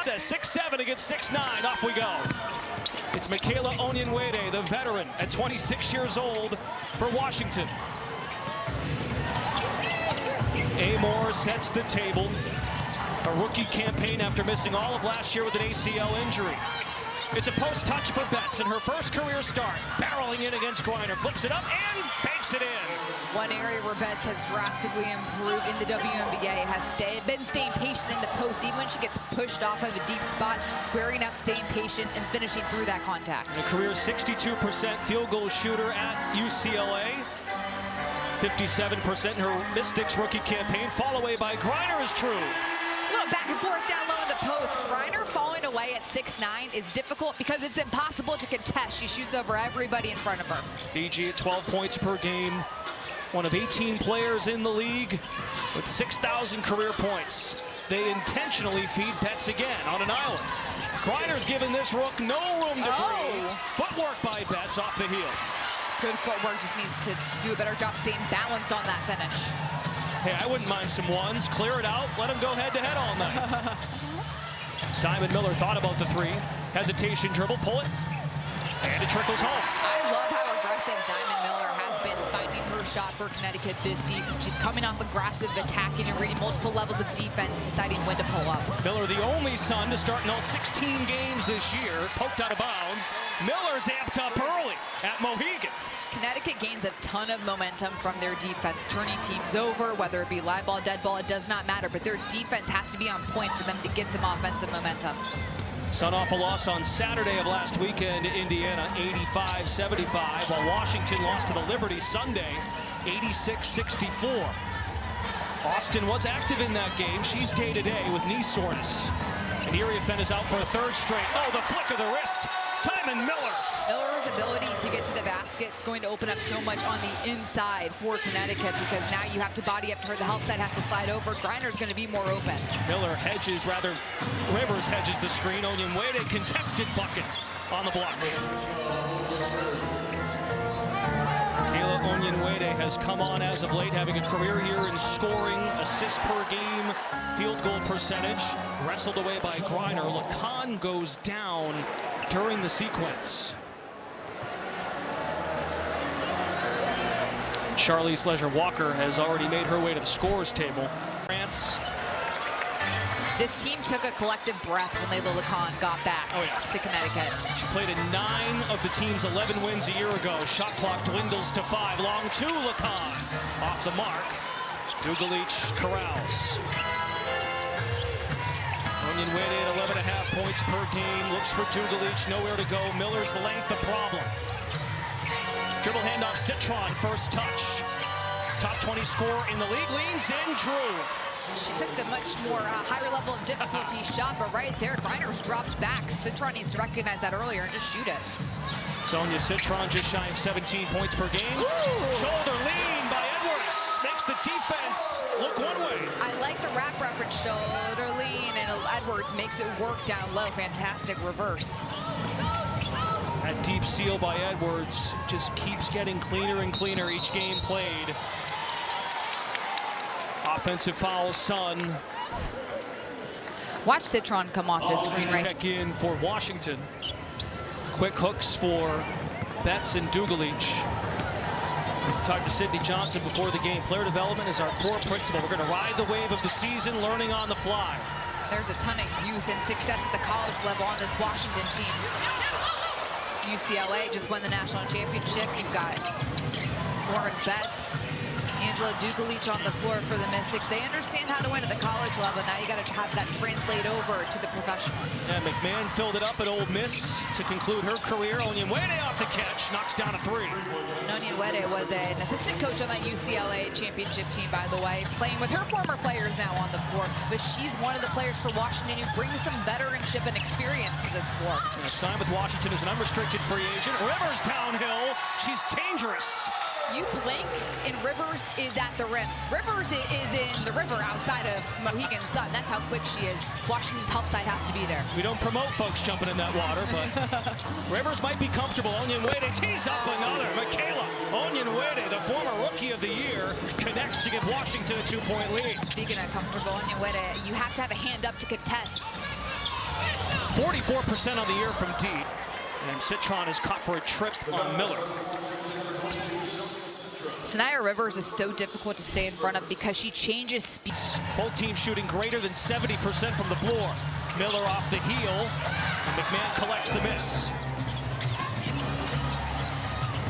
says 6'7" against 6'9". Off we go. It's Michaela Onyenwere, the veteran, at 26 years old for Washington. Amor sets the table. A rookie campaign after missing all of last year with an ACL injury. It's a post touch for Betts in her first career start. Barreling in against Griner, flips it up and banks it in. One area where Betts has drastically improved in the WNBA has been staying patient in the post. Even when she gets pushed off of a deep spot, squaring up, staying patient, and finishing through that contact. A career 62% field goal shooter at UCLA. 57% in her Mystics rookie campaign. Fall away by Griner is true. A little back and forth down low in the post. Griner falling away at 6'9" is difficult because it's impossible to contest. She shoots over everybody in front of her. BG at 12 points per game. One of 18 players in the league with 6,000 career points. They intentionally feed Betts again on an island. Griner's giving this rook no room to breathe. Footwork by Betts off the heel. Good footwork, just needs to do a better job staying balanced on that finish. Hey, I wouldn't mind some ones. Clear it out, let him go head-to-head all night. Diamond Miller thought about the three. Hesitation dribble, pull it, and it trickles home. I love how aggressive Diamond Miller has been finding her shot for Connecticut this season. She's coming off aggressive, attacking, and reading multiple levels of defense, deciding when to pull up. Miller, the only son to start in all 16 games this year, poked out of bounds. Miller's amped up early at Mohegan. Connecticut gains a ton of momentum from their defense, turning teams over, whether it be live ball, dead ball, it does not matter, but their defense has to be on point for them to get some offensive momentum. Sun off a loss on Saturday of last weekend to Indiana, 85-75, while Washington lost to the Liberty Sunday, 86-64. Austin was active in that game. She's day-to-day with knee soreness. And Iriafen is out for a third straight. Oh, the flick of the wrist. Diamond Miller. Miller's ability to get to the basket is going to open up so much on the inside for Connecticut because now you have to body up to her. The help side has to slide over. Griner's going to be more open. Miller hedges, rather, Rivers hedges the screen. Onyenwere contested bucket on the block. Kayla Onyenwere has come on as of late, having a career year in scoring, assists per game, field goal percentage. Wrestled away by Griner. Lacan goes down during the sequence. Charlize Leisure-Walker has already made her way to the scores table. France. This team took a collective breath when Layla Lacan got back to Connecticut. She played in 9 of the team's 11 wins a year ago. Shot clock dwindles to 5. Long to Lacan. Off the mark. Dugalich corrals. Onyenwere at 11.5 points per game. Looks for Dugalich. Nowhere to go. Miller's the length, the problem. Dribble handoff, Citron, first touch. Top 20 scorer in the league, leans in, Drew. She took the much more higher level of difficulty shot, but right there, Griner's dropped back. Citron needs to recognize that earlier and just shoot it. Sonia Citron just shy of 17 points per game. Ooh. Shoulder lean by Edwards. Makes the defense look one way. I like the rap reference, shoulder lean, and Edwards makes it work down low. Fantastic reverse. That deep seal by Edwards just keeps getting cleaner and cleaner each game played. Offensive foul, Sun. Watch Citron come off the screen right. Check in for Washington. Quick hooks for Betts and Dugalich. Talked to Sydney Johnson before the game. Player development is our core principle. We're going to ride the wave of the season, learning on the fly. There's a ton of youth and success at the college level on this Washington team. UCLA just won the national championship. You've got Lauren Betts, Angela Dugalich on the floor for the Mystics. They understand how to win at the college level. Now you got to have that translate over to the professional. Yeah, McMahon filled it up at Ole Miss to conclude her career. Onyenwere off the catch, knocks down a 3. Onyenwere was an assistant coach on that UCLA championship team, by the way, playing with her former players now on the floor. But she's one of the players for Washington who brings some veteranship and experience to this floor. Yeah, signed with Washington as an unrestricted free agent. Rivers downhill. She's dangerous. You blink and Rivers is at the rim. Rivers is in the river outside of Mohegan Sun. That's how quick she is. Washington's help side has to be there. We don't promote folks jumping in that water, but Rivers might be comfortable. Onyenwere tees up another. Michaela Onyenwere, the former Rookie of the Year, connects to give Washington a 2-point lead. Speaking of comfortable, Onyenwere, you have to have a hand up to contest. 44% on the year from deep. And Citron is caught for a trip on Miller. Sanaya Rivers is so difficult to stay in front of because she changes speed. Both teams shooting greater than 70% from the floor. Miller off the heel, and McMahon collects the miss.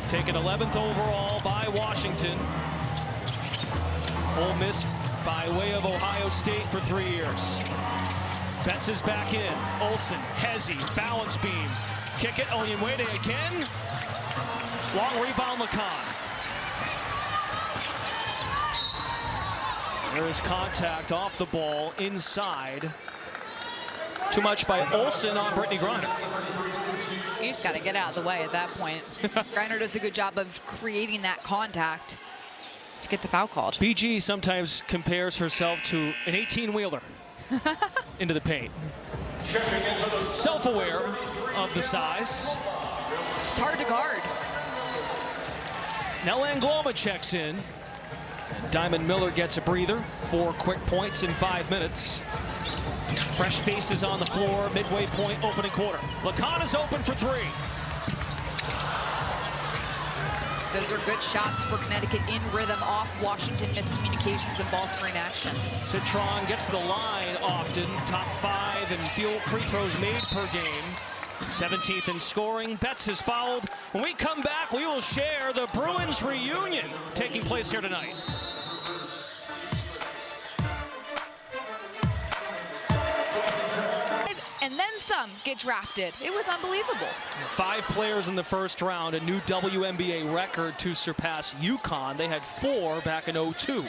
Taken 11th overall by Washington. Ole Miss by way of Ohio State for 3 years. Betts is back in. Olsen, Hezzy, balance beam. Kick it, Onyenwede again. Long rebound, Lacan. There is contact off the ball inside. Too much by Olsen on Brittany Griner. You just got to get out of the way at that point. Griner does a good job of creating that contact to get the foul called. BG sometimes compares herself to an 18-wheeler into the paint. Self-aware of the size. It's hard to guard. Now Angloma checks in. And Diamond Miller gets a breather. 4 quick points in 5 minutes. Fresh faces on the floor, midway point, opening quarter. Lacan is open for 3. Those are good shots for Connecticut in rhythm off Washington miscommunications and ball screen action. Citron gets to the line often, top 5 in field free throws made per game. 17th in scoring. Betts has fouled. When we come back, we will share the Bruins reunion taking place here tonight. And then some get drafted. It was unbelievable. 5 players in the first round, a new WNBA record to surpass UConn. They had 4 back in 2002.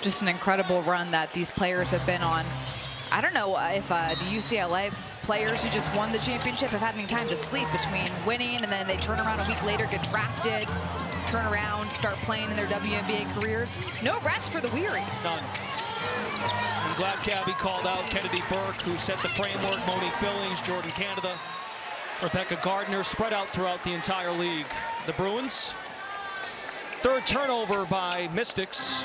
Just an incredible run that these players have been on. I don't know if the UCLA players who just won the championship have had any time to sleep between winning and then they turn around a week later, get drafted, turn around, start playing in their WNBA careers. No rest for the weary. None. I'm glad Cabby called out Kennedy Burke, who set the framework. Monique Billings, Jordan Canada, Rebecca Gardner, spread out throughout the entire league. The Bruins, 3rd turnover by Mystics.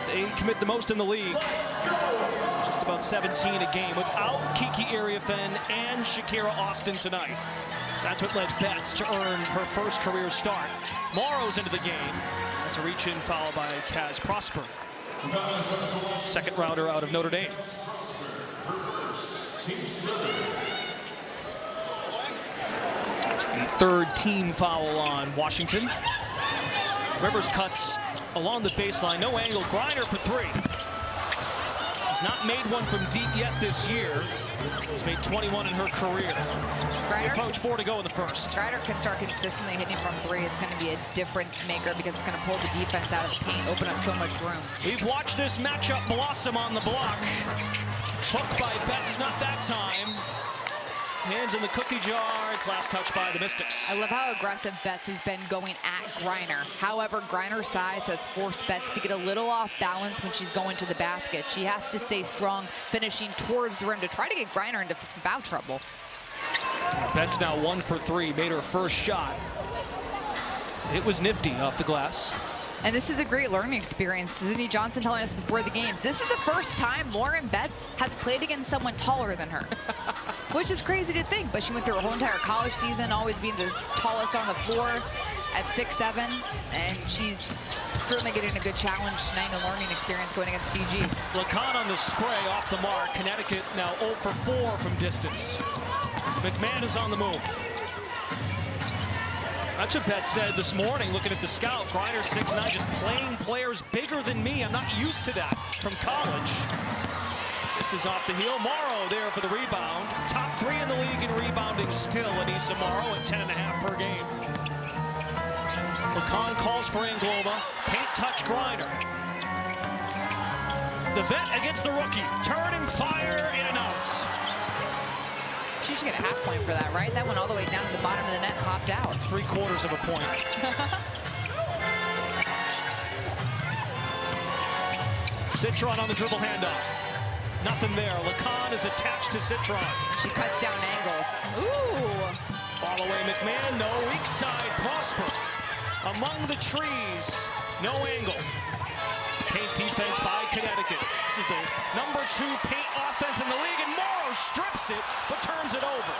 They commit the most in the league. Just about 17 a game without Kiki Iriafen and Shakira Austin tonight. So that's what led Betts to earn her first career start. Morrow's into the game. That's a reach-in foul by Kaz Prosper. 2nd rounder out of Notre Dame. That's the 3rd team foul on Washington. Rivers cuts along the baseline. No angle. Griner for 3. Has not made one from deep yet this year. He's made 21 in her career. Griner, approach 4 to go in the first. Griner can start consistently hitting from 3. It's going to be a difference maker because it's going to pull the defense out of the paint, open up so much room. We've watched this matchup blossom on the block. Hooked by Betts, not that time. Hands in the cookie jar. It's last touch by the Mystics. I love how aggressive Betts has been going at Griner. However, Griner's size has forced Betts to get a little off balance when she's going to the basket. She has to stay strong, finishing towards the rim to try to get Griner into foul trouble. Betts now 1 for 3, made her first shot. It was nifty off the glass. And this is a great learning experience. Sydney Johnson telling us before the games, this is the first time Lauren Betts has played against someone taller than her, which is crazy to think, but she went through her whole entire college season, always being the tallest on the floor at 6'7", and she's certainly getting a good challenge tonight, a learning experience going against BG. Lacan on the spray off the mark. Connecticut now 0 for 4 from distance. McMahon is on the move. That's what Betts said this morning, looking at the scout. Griner 6'9", just playing players bigger than me. I'm not used to that from college. This is off the heel. Morrow there for the rebound. Top 3 in the league in rebounding still, Anissa Morrow at 10.5 per game. Lacan calls for Angloma. Paint touch Griner. The vet against the rookie. Turn and fire, in and out. She should get a half point for that, right? That went all the way down to the bottom of the net, popped out. 3/4 of a point. Citron on the dribble handoff. Nothing there. Lacan is attached to Citron. She cuts down angles. Ooh. Ball away McMahon. No, weak side. Prosper. Among the trees. No angle. paint defense by Connecticut. This is the #2 paint offense in the league, and Morrow strips it, but turns it over.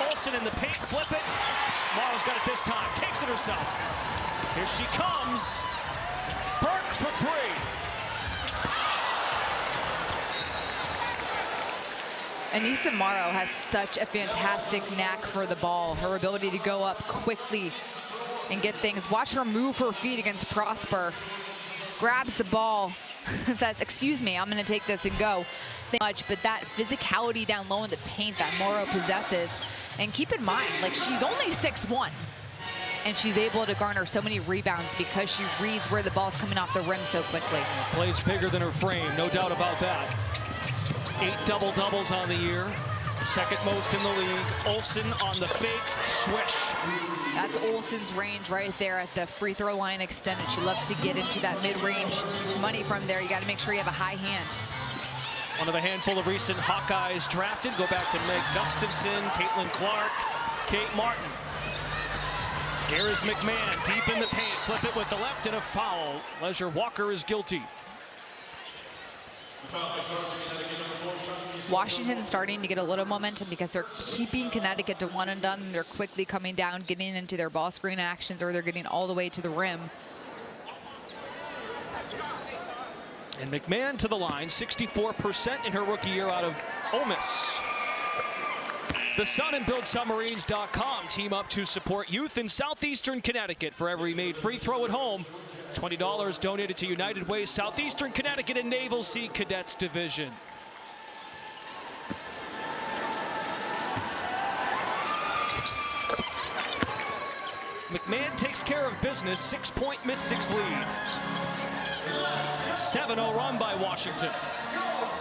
Olsen in the paint, flip it. Morrow's got it this time, takes it herself. Here she comes. Burke for three. Anissa Morrow has such a fantastic knack for the ball. Her ability to go up quickly and get things. Watch her move her feet against Prosper. Grabs the ball, says, excuse me, I'm gonna take this and go. Much, but that physicality down low in the paint that Morrow possesses. And keep in mind, like, she's only 6'1", and she's able to garner so many rebounds because she reads where the ball's coming off the rim so quickly. Plays bigger than her frame, no doubt about that. 8 double-doubles on the year, second most in the league. Olsen on the fake swish. That's Olsen's range right there at the free throw line extended. She loves to get into that mid-range money from there. You got to make sure you have a high hand. One of a handful of recent Hawkeyes drafted. Go back to Meg Gustafson, Caitlin Clark, Kate Martin. Here is McMahon deep in the paint. Flip it with the left and a foul. Leisure Walker is guilty. Washington's starting to get a little momentum because they're keeping Connecticut to one and done. They're quickly coming down, getting into their ball screen actions, or they're getting all the way to the rim. And McMahon to the line, 64% in her rookie year out of Ole Miss. The Sun and BuildSubmarines.com team up to support youth in southeastern Connecticut. For every made free throw at home, $20 donated to United Way Southeastern Connecticut and Naval Sea Cadets Division. McMahon takes care of business, 6-point Mystics lead. 7-0 run by Washington.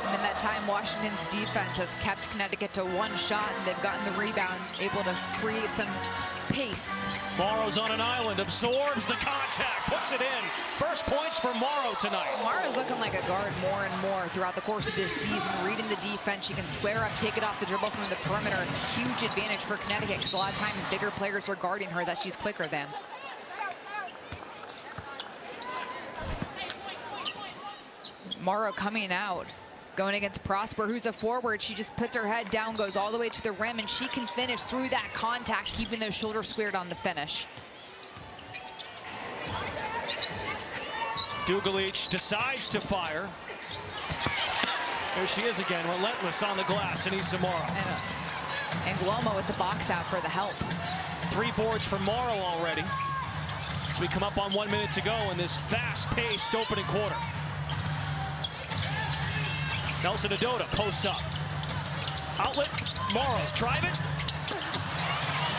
And in that time, Washington's defense has kept Connecticut to one shot, and they've gotten the rebound, able to create some pace. Morrow's on an island, absorbs the contact, puts it in. First points for Morrow tonight. Morrow's looking like a guard more and more throughout the course of this season, reading the defense. She can square up, take it off the dribble from the perimeter. Huge advantage for Connecticut because a lot of times bigger players are guarding her that she's quicker than. Morrow coming out, going against Prosper, who's a forward. She just puts her head down, goes all the way to the rim, and she can finish through that contact, keeping those shoulders squared on the finish. Dugalich decides to fire. There she is again, relentless on the glass, Anissa Morrow. And Gloma with the box out for the help. 3 boards for Morrow already. As we come up on 1 minute to go in this fast-paced opening quarter. Nelson Adota posts up. Outlet, Morrow, drive it.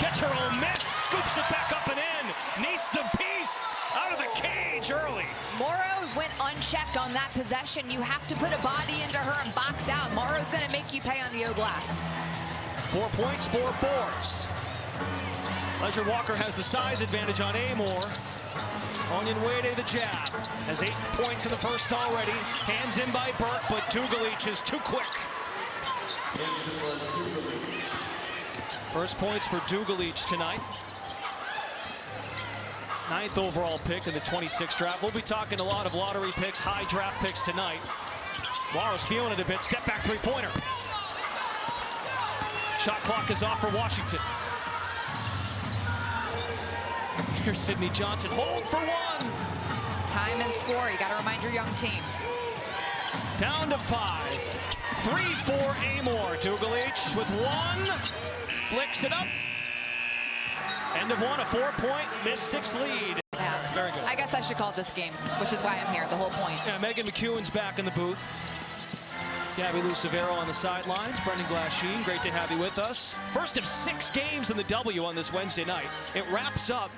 Gets her own miss, scoops it back up and in. Needs the piece out of the cage early. Morrow went unchecked on that possession. You have to put a body into her and box out. Morrow's gonna make you pay on the O-glass. 4 points, 4 boards. Leisure Walker has the size advantage on Amor. Onyenwede the jab, has 8 points in the first already. Hands in by Burke, but Dugalich is too quick. First points for Dugalich tonight. 9th overall pick in the 26th draft. We'll be talking a lot of lottery picks, high draft picks tonight. Morrow's feeling it a bit. Step back three-pointer. Shot clock is off for Washington. Here's Sydney Johnson, hold for 1. Time and score, you gotta remind your young team. Down to 5. 3 for Amor. Dugalich with 1. Flicks it up. End of 1, a 4-point Mystics lead. Yeah. Very good. I guess I should call this game, which is why I'm here, the whole point. Yeah, Megan McEwen's back in the booth. Gabby Lucevero on the sidelines. Brendan Glasheen, great to have you with us. First of 6 games in the W on this Wednesday night. It wraps up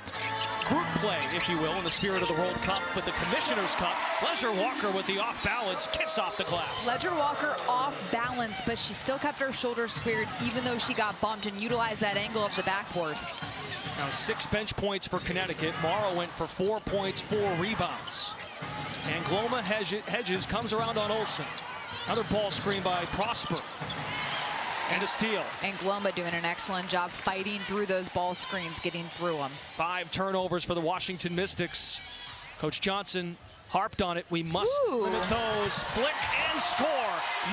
group play, if you will, in the spirit of the World Cup with the Commissioner's Cup. Leisure Walker with the off-balance kiss off the glass. Leisure Walker off balance, but she still kept her shoulders squared even though she got bumped and utilized that angle of the backboard. Now 6 bench points for Connecticut. Morrow went for 4 points, 4 rebounds. And Gloma Hedges comes around on Olsen. Another ball screen by Prosper. And a steal. And Gloma doing an excellent job fighting through those ball screens, getting through them. 5 turnovers for the Washington Mystics. Coach Johnson harped on it. We must limit those. Flick and score.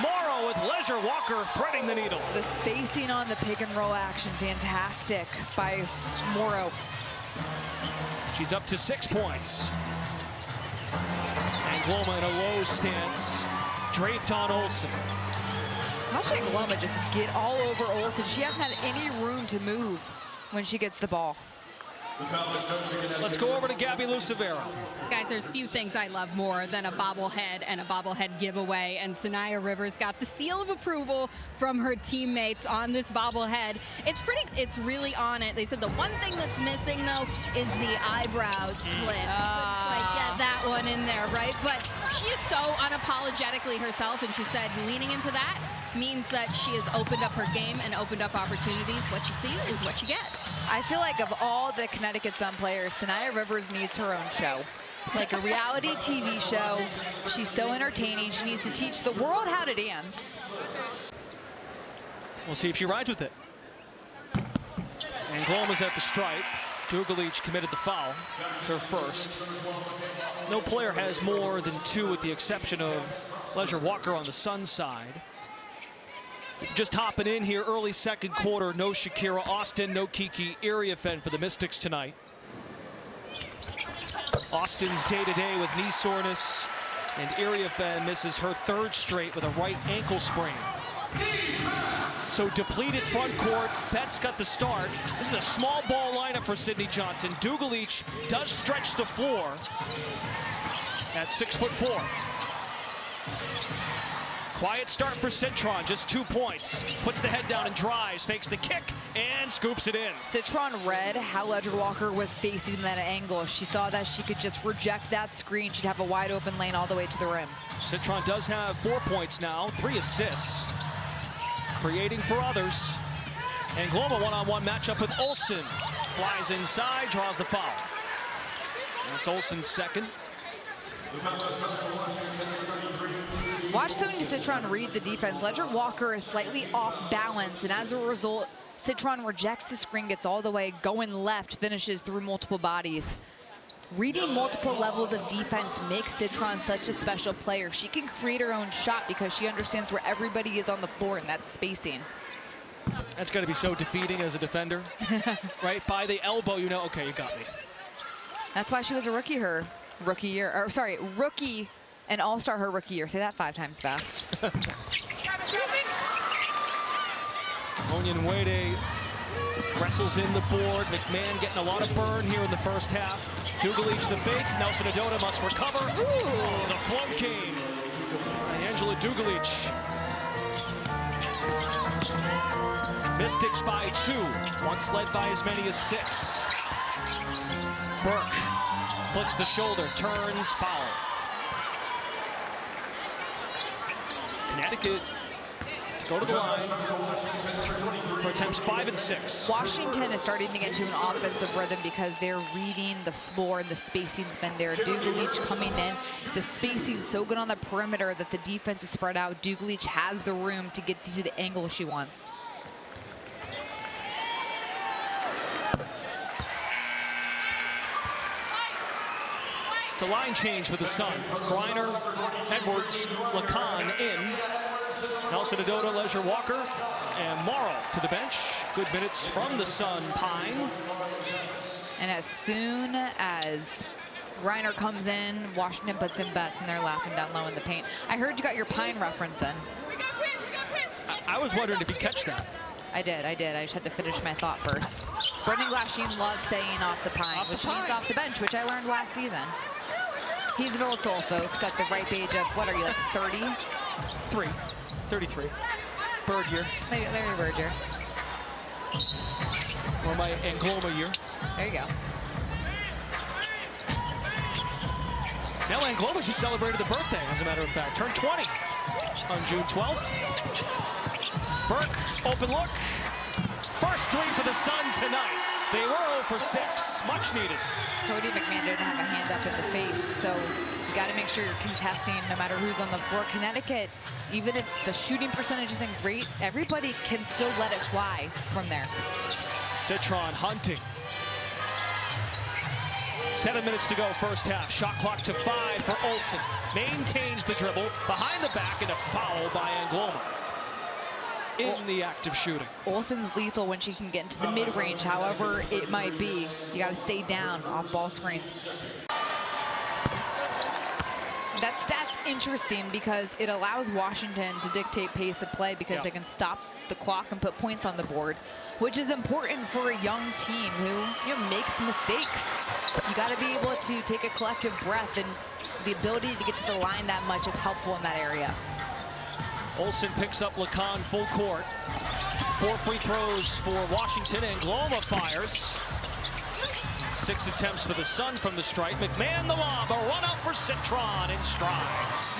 Morrow with Leisure Walker threading the needle. The spacing on the pick and roll action, fantastic by Morrow. She's up to 6 points. Angloma in a low stance, draped on Olsen. Watching Angloma just get all over Olsen. She hasn't had any room to move when she gets the ball. Let's go over to Gabby Lucevero. Guys, there's few things I love more than a bobblehead and a bobblehead giveaway, and Sanaya Rivers got the seal of approval from her teammates on this bobblehead. It's really on it. They said the one thing that's missing, though, is the eyebrow slit. Like, get that one in there, right? But she is so unapologetically herself, and she said leaning into that means that she has opened up her game and opened up opportunities. What you see is what you get. I feel like of all the Connecticut Sun players, Sanaya Rivers needs her own show. Like a reality TV show. She's so entertaining. She needs to teach the world how to dance. We'll see if she rides with it. Angloma's at the stripe. Dugalich committed the foul. It's her first. No player has more than 2 with the exception of Leisure Walker on the Sun side. Just hopping in here, early second quarter, no Shakira Austin, no Kiki Iriafen for the Mystics tonight. Austin's day-to-day with knee soreness, and Iriafen misses her 3rd straight with a right ankle sprain. So depleted front court, Betts got the start. This is a small ball lineup for Sydney Johnson. Dugalich does stretch the floor at 6'4". Quiet start for Citron, just 2 points. Puts the head down and drives, fakes the kick, and scoops it in. Citron read how Leisure Walker was facing that angle. She saw that she could just reject that screen. She'd have a wide open lane all the way to the rim. Citron does have 4 points now, 3 assists. Creating for others. Angloma one-on-one matchup with Olsen. Flies inside, draws the foul. That's Olsen's second. Watch Sonia Citron read the defense. Leisure Walker is slightly off balance, and as a result, Citron rejects the screen, gets all the way, going left, finishes through multiple bodies. Reading multiple levels of defense makes Citron such a special player. She can create her own shot because she understands where everybody is on the floor, and that's spacing. That's got to be so defeating as a defender, right? By the elbow, you know, okay, you got me. That's why she was a rookie rookie and all-star her rookie year. Say that 5 times fast. Onyenwede wrestles in the board. McMahon getting a lot of burn here in the first half. Dugalich the fake. Nelson Adota must recover. Ooh, the float game. Angela Dugalich. Mystics by 2. Once led by as many as 6. Burke flicks the shoulder, turns, foul. Connecticut to go to the line for attempts 5 and 6. Washington is starting to get into an offensive rhythm because they're reading the floor and the spacing's been there. Dugalich coming in. The spacing's so good on the perimeter that the defense is spread out. Dugalich has the room to get to the angle she wants. It's a line change for the Sun. Griner, Edwards, Lacan in. Nelson Adota, Leisure Walker, and Morrow to the bench. Good minutes from the Sun, Pine. And as soon as Griner comes in, Washington puts in Betts, and they're laughing down low in the paint. I heard you got your Pine reference in. I was wondering if you catch that. I did. I just had to finish my thought first. Brendan Glasheen loves saying off the Pine, which means off the bench, which I learned last season. He's an old soul, folks, at the ripe age of, what are you, like 30? 33. Bird year. Larry Bird year. Or my Angloma year. There you go. Now Angloma just celebrated the birthday, as a matter of fact. Turned 20 on June 12th. Burke, open look. First 3 for the Sun tonight. They were 0 for 6, much needed. Cody McMahon didn't have a hand up in the face, so you got to make sure you're contesting no matter who's on the floor. Connecticut, even if the shooting percentage isn't great, everybody can still let it fly from there. Citron hunting. 7 minutes to go, first half. Shot clock to 5 for Olsen. Maintains the dribble behind the back, and a foul by Angloma in the act of shooting. Olsen's lethal when she can get into the mid-range, however it might be. You got to stay down off ball screens. That stat's interesting because it allows Washington to dictate pace of play because they can stop the clock and put points on the board, which is important for a young team who makes mistakes. You got to be able to take a collective breath, and the ability to get to the line that much is helpful in that area. Olsen picks up Lacan full court. 4 free throws for Washington. Angloma fires. 6 attempts for the Sun from the stripe. McMahon the lob, a run up for Citron in stride.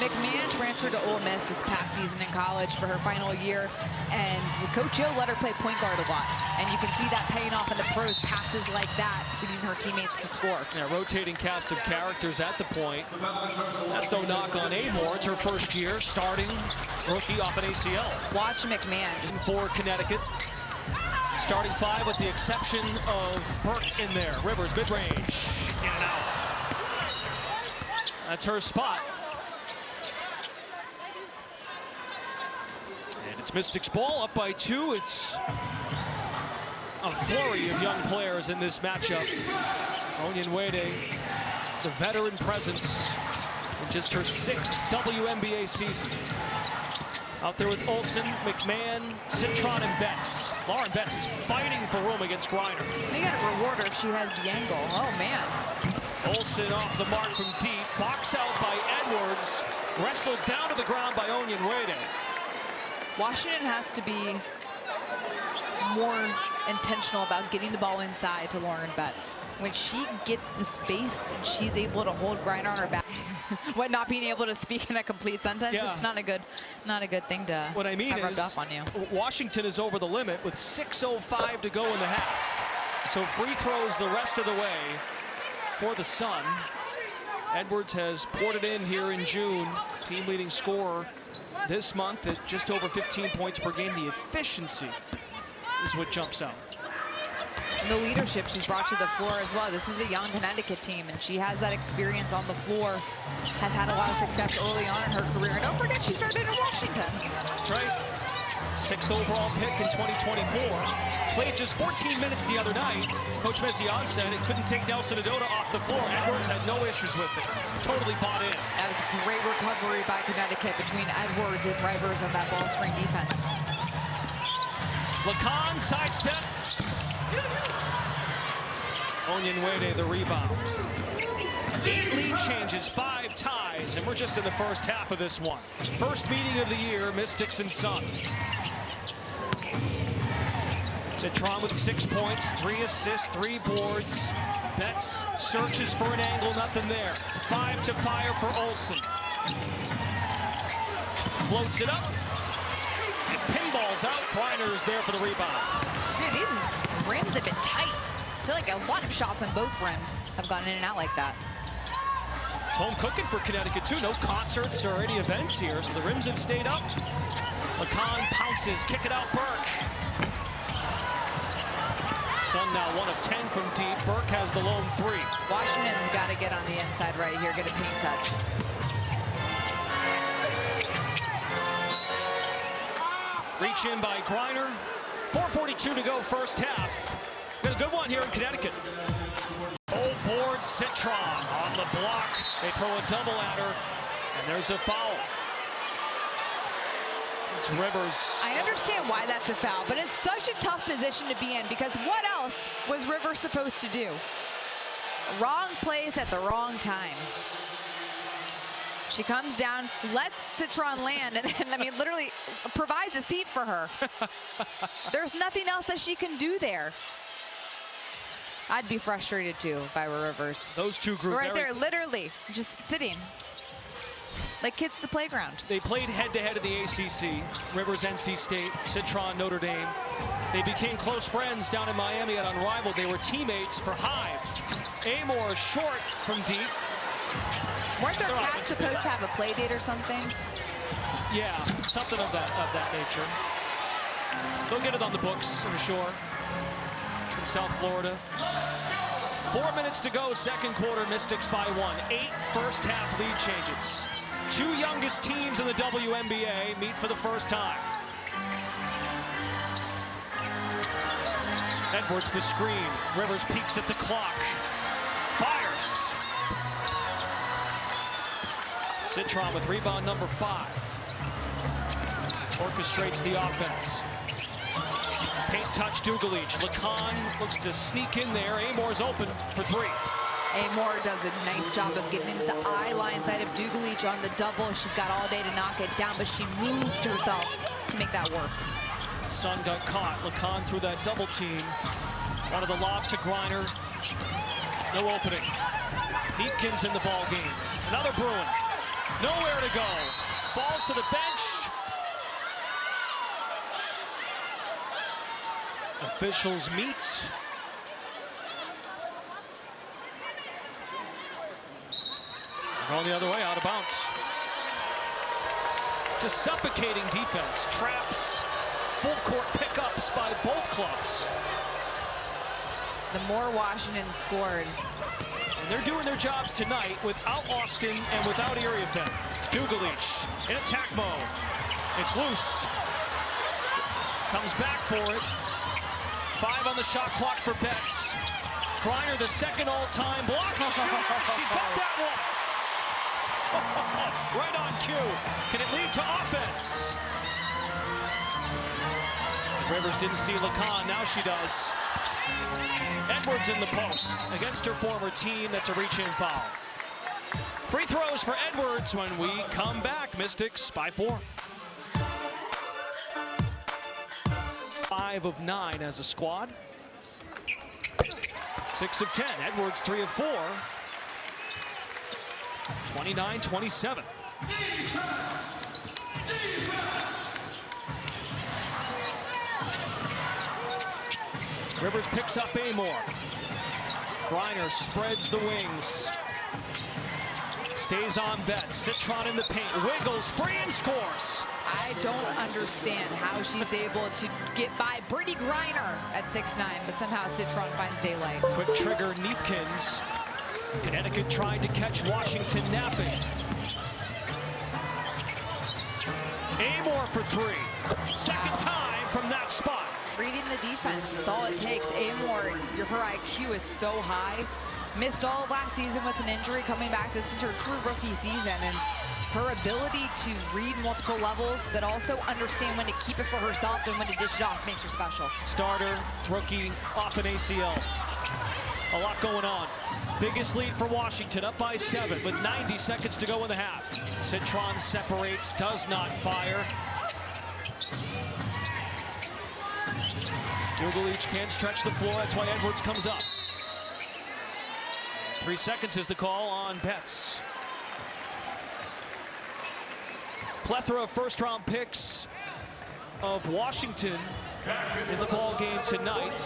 McMahon transferred to Ole Miss this past season in college for her final year, and Coach O let her play point guard a lot. And you can see that paying off in the pros, passes like that, leading her teammates to score. Yeah, rotating cast of characters at the point. That's no knock on Amor. It's her first year starting rookie off an ACL. Watch McMahon. For Connecticut. Starting 5 with the exception of Burke in there. Rivers, mid-range, in and out. That's her spot. And it's Mystics ball, up by 2. It's a flurry of young players in this matchup. Onyenwere, the veteran presence in just her 6th WNBA season. Out there with Olsen, McMahon, Citron, and Betts. Lauren Betts is fighting for room against Griner. They got to reward her if she has the angle. Oh, man. Olsen off the mark from deep. Box out by Edwards. Wrestled down to the ground by Onyenwere. Washington has to be more intentional about getting the ball inside to Lauren Betts. When she gets the space and she's able to hold Griner on her back, what, not being able to speak in a complete sentence? Yeah. It's not a good thing to have rubbed off on you. Washington is over the limit with 6:05 to go in the half. So free throws the rest of the way for the Sun. Edwards has poured it in here in June. Team leading scorer this month at just over 15 points per game. The efficiency is what jumps out. The leadership she's brought to the floor as well. This is a young Connecticut team, and she has that experience on the floor. Has had a lot of success early on in her career. And don't forget, she started in Washington. That's right. 6th overall pick in 2024. Played just 14 minutes the other night. Coach Messiaen said it couldn't take Nelson Adota off the floor. Edwards had no issues with it. Totally bought in. That was a great recovery by Connecticut between Edwards and Rivers on that ball screen defense. Lacan sidestep. Onyenwere the rebound. 8 lead changes, 5 ties, and we're just in the first half of this one. First meeting of the year, Mystics and Sun. Citron with 6 points, 3 assists, 3 boards. Betts searches for an angle, nothing there. 5 to fire for Olsen. Floats it up. And pinballs out. Griner is there for the rebound. Man, these rims have been tight. I feel like a lot of shots on both rims have gone in and out like that. It's home cooking for Connecticut, too. No concerts or any events here, so the rims have stayed up. Lacan pounces, kick it out, Burke. Sun now 1 of 10 from deep. Burke has the lone 3. Washington's got to get on the inside right here, get a paint touch. Reach in by Griner. 4:42 to go, first half. Got a good one here in Connecticut. Old board, Citron on the block. They throw a double at her, and there's a foul. It's Rivers. I understand why that's a foul, but it's such a tough position to be in because what else was Rivers supposed to do? Wrong place at the wrong time. She comes down, lets Citron land, and then, I mean, literally provides a seat for her. There's nothing else that she can do there. I'd be frustrated too if I were Rivers. Those two grew right there, literally just sitting like kids at the playground. They played head-to-head in the ACC. Rivers, NC State, Citron, Notre Dame. They became close friends down in Miami at Unrivaled. They were teammates for Hive. Amor short from deep. Weren't their cats supposed to have a play date or something? Yeah, something of that nature. They'll get it on the books, I'm sure. In South Florida. 4 minutes to go, second quarter, Mystics by 1. 8 first half lead changes. Two youngest teams in the WNBA meet for the first time. Edwards the screen. Rivers peeks at the clock. Fires. Citron with rebound number 5. Orchestrates the offense. Paint touch, Dugalich. Lacan looks to sneak in there. Amor's open for 3. Amor does a nice job of getting into the eye line side of Dugalich on the double. She's got all day to knock it down, but she moved herself to make that work. Sun got caught. Lacan through that double team. One of the lob to Griner. No opening. Neepkins in the ball game. Another Bruin. Nowhere to go. Falls to the bench. Officials meet. Going the other way, out of bounds. Just suffocating defense. Traps, full court pickups by both clubs. The more Washington scores. And they're doing their jobs tonight without Austin and without Iriafen. Dugalich in attack mode. It's loose. Comes back for it. 5 on the shot clock for Betts. Griner, the second all-time block. She got that one. Right on cue. Can it lead to offense? Rivers didn't see Lacan. Now she does. Edwards in the post against her former team. That's a reach-in foul. Free throws for Edwards when we come back. Mystics by 4. 5 of 9 as a squad. 6 of 10. Edwards 3 of 4. 29-27. Defense! Defense! Rivers picks up Amor. Griner spreads the wings. Stays on Betts. Citron in the paint. Wiggles free and scores. I don't understand how she's able to get by Brittany Griner at 6'9", but somehow Citron finds daylight. Quick trigger, Neepkins. Connecticut tried to catch Washington napping. Amor for 3. Second time from that spot. Reading the defense, that's all it takes. Amor, her IQ is so high. Missed all of last season with an injury. Coming back, this is her true rookie season, and her ability to read multiple levels, but also understand when to keep it for herself and when to dish it off makes her special. Starter, rookie, off an ACL. A lot going on. Biggest lead for Washington, up by 7 with 90 seconds to go in the half. Citron separates, does not fire. Dugalich can't stretch the floor, that's why Edwards comes up. 3 seconds is the call on Betts. Plethora of first-round picks of Washington in the ball game tonight.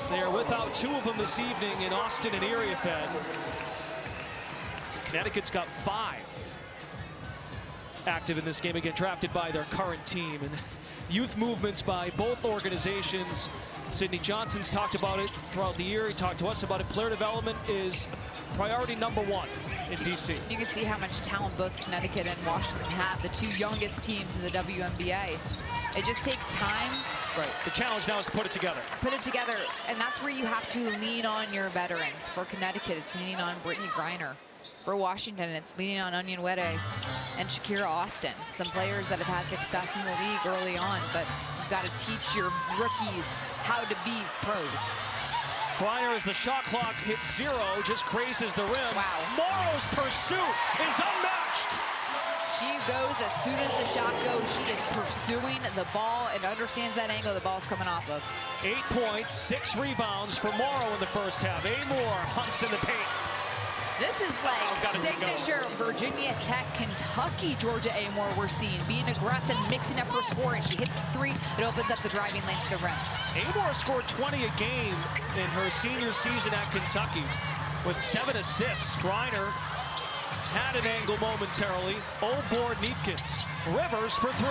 They are without 2 of them this evening in Austin and Iriafen. Connecticut's got 5 active in this game, again drafted by their current team. And youth movements by both organizations. Sidney Johnson's talked about it throughout the year. He talked to us about it. Player development is priority number 1 in DC. You can see how much talent both Connecticut and Washington have, the 2 youngest teams in the WNBA. It just takes time. Right. The challenge now is to put it together. Put it together, and that's where you have to lean on your veterans. For Connecticut, it's leaning on Brittany Griner. For Washington, it's leaning on Onion Wede and Shakira Austin. Some players that have had success in the league early on, but you've got to teach your rookies how to be pros. Griner, as the shot clock hits 0, just grazes the rim. Wow. Morrow's pursuit is unmatched. She goes as soon as the shot goes. She is pursuing the ball and understands that angle the ball's coming off of. 8 points, 6 rebounds for Morrow in the first half. Amor hunts in the paint. This is like signature Virginia Tech, Kentucky, Georgia Amor we're seeing. Being aggressive, mixing up her scoring. She hits 3, it opens up the driving lane to the rim. Amor scored 20 a game in her senior season at Kentucky with 7 assists. Griner had an angle momentarily. Old board Neepkins. Rivers for 3.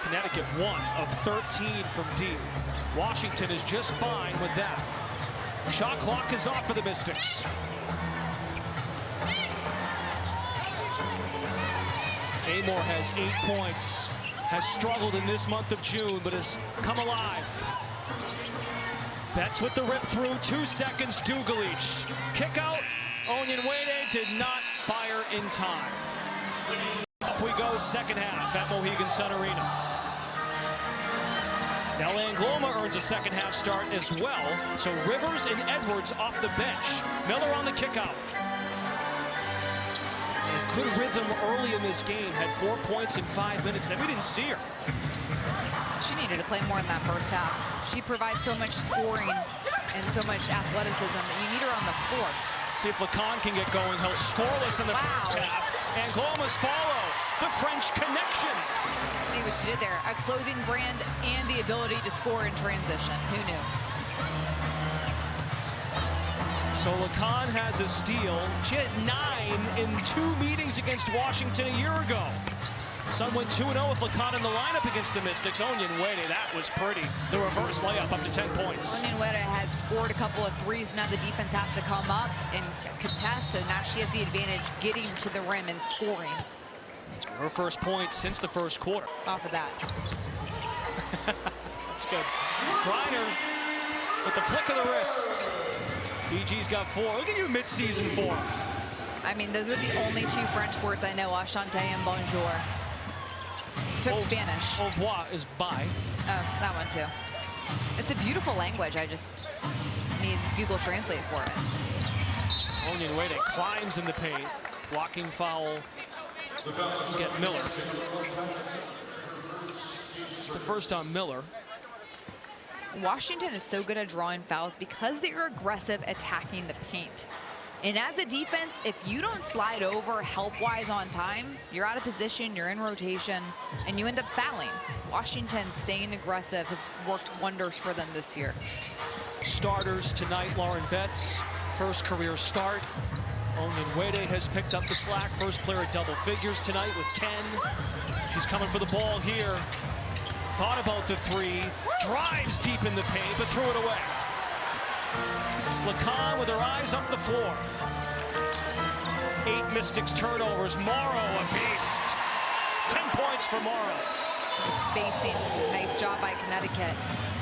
Connecticut 1 of 13 from deep. Washington is just fine with that. Shot clock is off for the Mystics. Amor has 8 points, has struggled in this month of June, but has come alive. Betts with the rip through, 2 seconds, Dugalich. Kick out, Onyenwere did not fire in time. Up we go, second half at Mohegan Sun Arena. Now Angloma earns a second half start as well, so Rivers and Edwards off the bench. Miller on the kickout. Good rhythm early in this game, had 4 points in 5 minutes, and we didn't see her. She needed to play more in that first half. She provides so much scoring and so much athleticism that you need her on the floor. See if Lacan can get going. He'll scoreless in the first half. Angloma's follow, the French connection. See what she did there. A clothing brand and the ability to score in transition. Who knew? So Lacan has a steal. She had 9 in 2 meetings against Washington a year ago. Sun went 2-0 with Lacan in the lineup against the Mystics. Onyenwere, that was pretty. The reverse layup up to 10 points. Onyenwere has scored a couple of threes. Now the defense has to come up and contest, so now she has the advantage getting to the rim and scoring. Her first point since the first quarter. Off of that. That's good. Griner with the flick of the wrist. BG's got 4. Look at you mid-season form. I mean, those are the only 2 French words I know, enchanté and bonjour. Took Spanish. Au revoir is bye. Oh, that one too. It's a beautiful language. I just need Google Translate for it. Onyenwere climbs in the paint. Blocking foul. Get Miller. It's the first on Miller. Washington is so good at drawing fouls because they're aggressive attacking the paint. And as a defense, if you don't slide over help-wise on time, you're out of position, you're in rotation, and you end up fouling. Washington staying aggressive has worked wonders for them this year. Starters tonight, Lauren Betts, first career start. Onyenwere has picked up the slack, first player at double figures tonight with 10. She's coming for the ball here. Thought about the 3, drives deep in the paint, but threw it away. Lacan with her eyes up the floor. 8 Mystics turnovers. Morrow a beast. 10 points for Morrow. The spacing, nice job by Connecticut.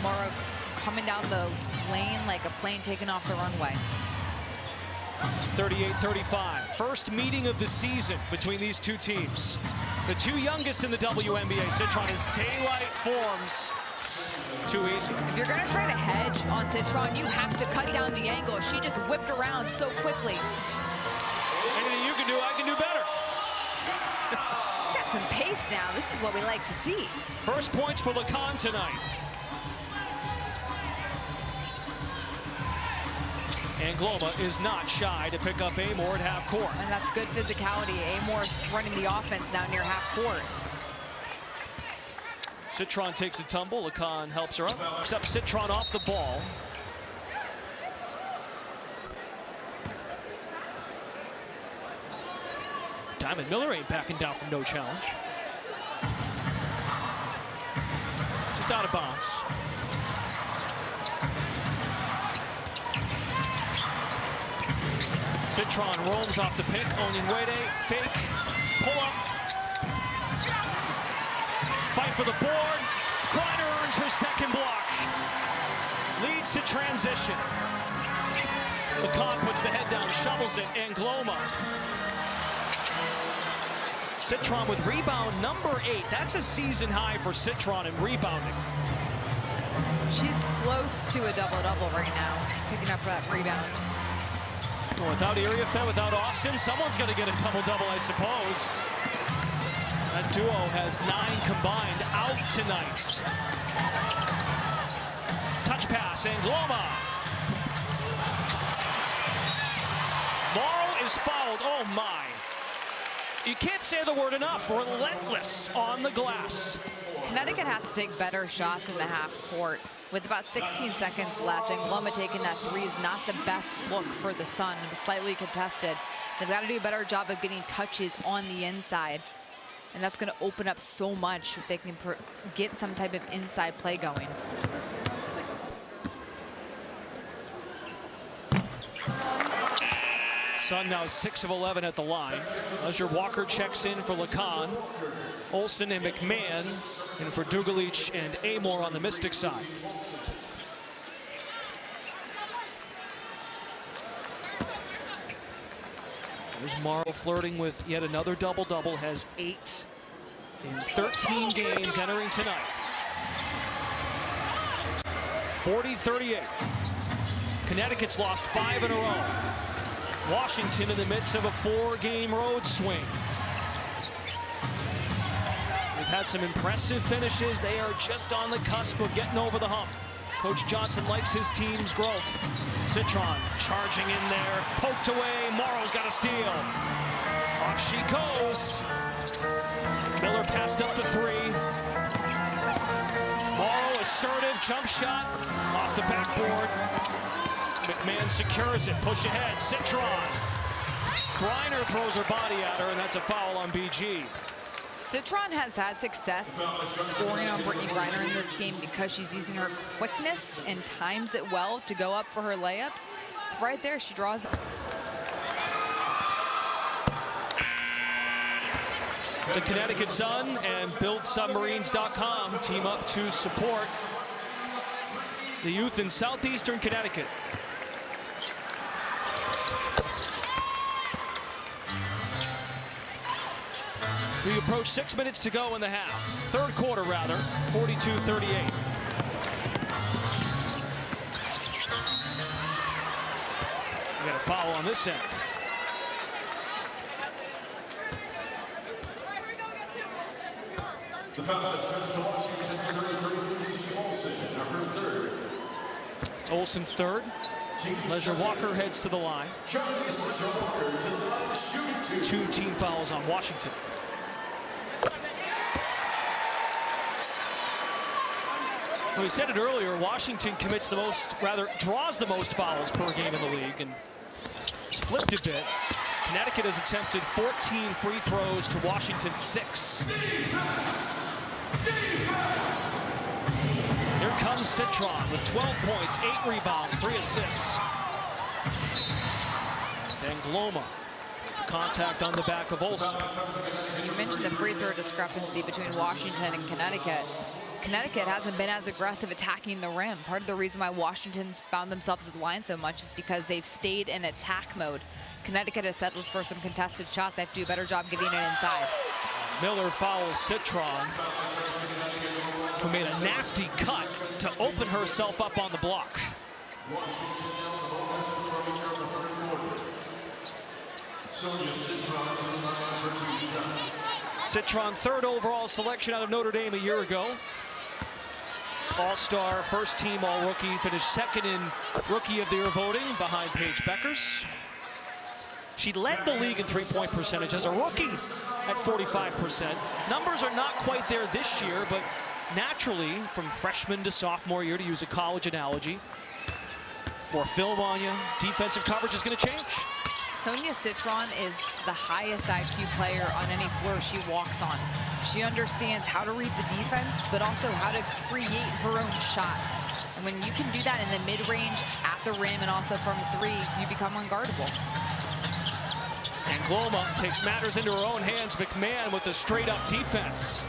Morrow coming down the lane like a plane taking off the runway. 38-35. First meeting of the season between these 2 teams. The 2 youngest in the WNBA. Citron is daylight forms. Too easy. If you're going to try to hedge on Citron, you have to cut down the angle. She just whipped around so quickly. Anything you can do, I can do better. Got some pace now. This is what we like to see. First points for Lacan tonight. Angloma is not shy to pick up Amor at half court. And that's good physicality. Amor's running the offense now near half court. Citron takes a tumble. Lacan helps her up, except Citron off the ball. Diamond Miller ain't backing down from no challenge. Just out of bounds. Citron roams off the pick. Onyenwere, fake, pull up. Fight for the board. Griner earns her second block. Leads to transition. Lacan puts the head down, shovels it. Angloma. Citron with rebound number 8. That's a season high for Citron in rebounding. She's close to a double-double right now, picking up that rebound. Well, without Iriafen, without Austin, someone's going to get a double-double, I suppose. That duo has 9 combined out tonight. Touch pass, Angloma. Morrow is fouled. Oh my. You can't say the word enough. Relentless on the glass. Connecticut has to take better shots in the half court. With about 16 seconds left, Angloma taking that 3 is not the best look for the Sun. It was slightly contested. They've got to do a better job of getting touches on the inside. And that's going to open up so much if they can get some type of inside play going. Sun now 6 of 11 at the line. Leisure Walker checks in for Lacan. Olsen and McMahon in for Dugalich and Amor on the Mystic side. There's Morrow flirting with yet another double-double, has 8 in 13 games entering tonight. 40-38. Connecticut's lost 5 in a row. Washington in the midst of a 4-game road swing. They've had some impressive finishes. They are just on the cusp of getting over the hump. Coach Johnson likes his team's growth. Citron charging in there, poked away. Morrow's got a steal. Off she goes. Miller passed up to 3. Morrow assertive jump shot off the backboard. McMahon secures it, push ahead, Citron. Griner throws her body at her, and that's a foul on BG. Citron has had success scoring on Brittany Griner in this game because she's using her quickness and times it well to go up for her layups. Right there, she draws. The Connecticut Sun and BuildSubmarines.com team up to support the youth in southeastern Connecticut. We approach 6 minutes to go in the half. Third quarter, rather, 42-38. We got a foul on this end. The foul is sent to Washington, Olsen, number 3. It's Olsen's third. Leisure Walker heads to the line. 2 team fouls on Washington. We said it earlier, Washington commits the most, rather draws the most fouls per game in the league, and it's flipped a bit. Connecticut has attempted 14 free throws to Washington's 6. Here comes Citron with 12 points, 8 rebounds, 3 assists. Then Gloma, contact on the back of Olsen. You mentioned the free throw discrepancy between Washington and Connecticut. Connecticut hasn't been as aggressive attacking the rim. Part of the reason why Washington's found themselves at the line so much is because they've stayed in attack mode. Connecticut has settled for some contested shots. They have to do a better job getting it inside. Miller fouls Citron, who made a nasty cut to open herself up on the block. Citron, third overall selection out of Notre Dame a year ago. All-star, first team all-rookie, finished second in Rookie of the Year voting behind Paige Beckers. She led the league in three-point percentage as a rookie at 45%. Numbers are not quite there this year, but naturally, from freshman to sophomore year, to use a college analogy, more film on you, defensive coverage is going to change. Sonia Citron is the highest IQ player on any floor she walks on. She understands how to read the defense, but also how to create her own shot. And when you can do that in the mid-range, at the rim, and also from 3, you become unguardable. And Gloma takes matters into her own hands. McMahon with the straight-up defense.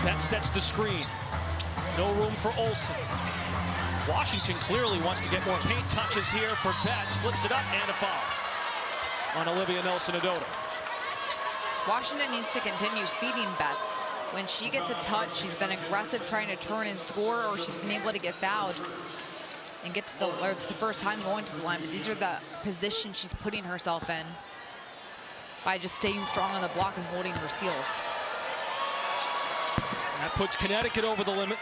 That sets the screen. No room for Olsen. Washington clearly wants to get more paint touches here for Betts. Flips it up and a foul on Olivia Nelson-Adota. Washington needs to continue feeding Betts. When she gets a touch, she's been aggressive trying to turn and score, or she's been able to get fouled and get to the, or it's the first time going to the line, but these are the positions she's putting herself in by just staying strong on the block and holding her seals. That puts Connecticut over the limit.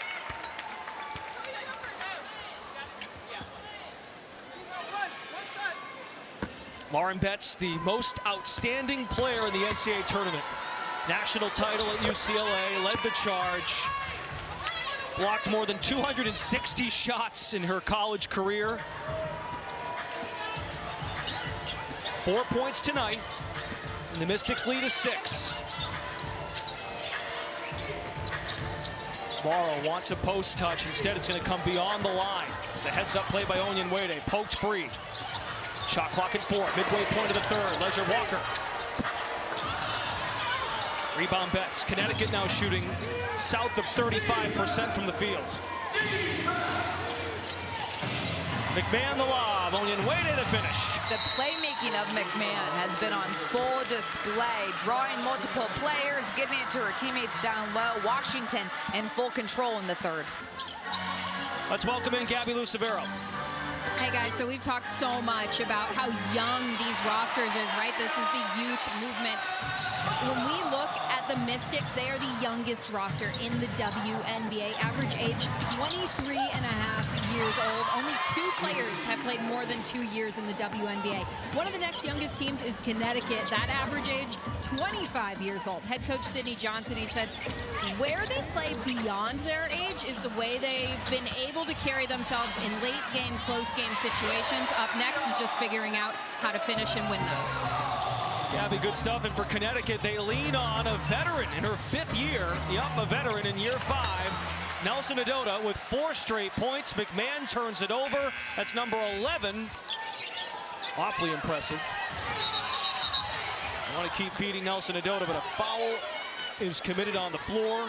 Lauren Betts, the most outstanding player in the NCAA tournament. National title at UCLA, led the charge. Blocked more than 260 shots in her college career. 4 points tonight, and the Mystics lead is 6. Morrow wants a post touch. Instead, it's going to come beyond the line. It's a heads-up play by Onyenwere. Poked free. Shot clock at 4. Midway point of the third. Leisure Walker. Rebound Betts. Connecticut now shooting south of 35% from the field. McMahon the lob. Onyenwere the finish. The playmaking of McMahon has been on full display, drawing multiple players, giving it to her teammates down low. Washington in full control in the third. Let's welcome in Gabby Lucevero. Hey guys, so we've talked so much about how young these rosters is, right? This is the youth movement. When we look at the Mystics, they are the youngest roster in the WNBA. Average age 23 and a half years old. Only 2 players have played more than 2 years in the WNBA. One of the next youngest teams is Connecticut. That average age, 25 years old. Head coach Sydney Johnson, he said, where they play beyond their age is the way they've been able to carry themselves in late game, close game situations. Up next is just figuring out how to finish and win those. Gabby, good stuff. And for Connecticut, they lean on a veteran in her 5th year. Yep, a veteran in year 5. Nelson Adota with 4 straight points. McMahon turns it over. That's number 11. Awfully impressive. I want to keep feeding Nelson Adota, but a foul is committed on the floor.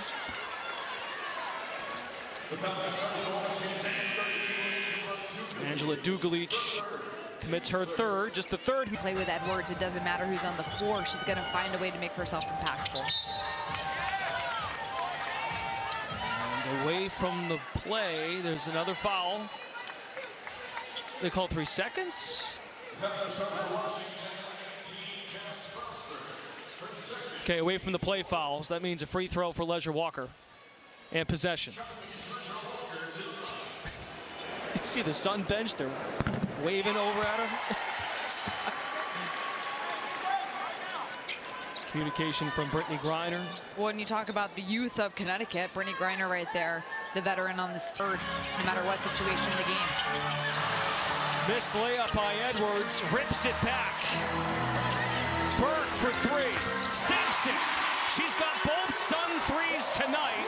Angela Dugalich commits her 3rd, just the 3rd. Play with Edwards, it doesn't matter who's on the floor. She's going to find a way to make herself impactful. And away from the play, there's another foul. They call 3 seconds. Okay, away from the play fouls. That means a free throw for Leisure Walker and possession. You see the Sun bench, they're waving over at her. Communication from Brittany Griner. When you talk about the youth of Connecticut, Brittany Griner right there, the veteran on this third, no matter what situation in the game. Missed layup by Edwards, rips it back. Burke for 3, sinks it. She's got both Sun threes tonight.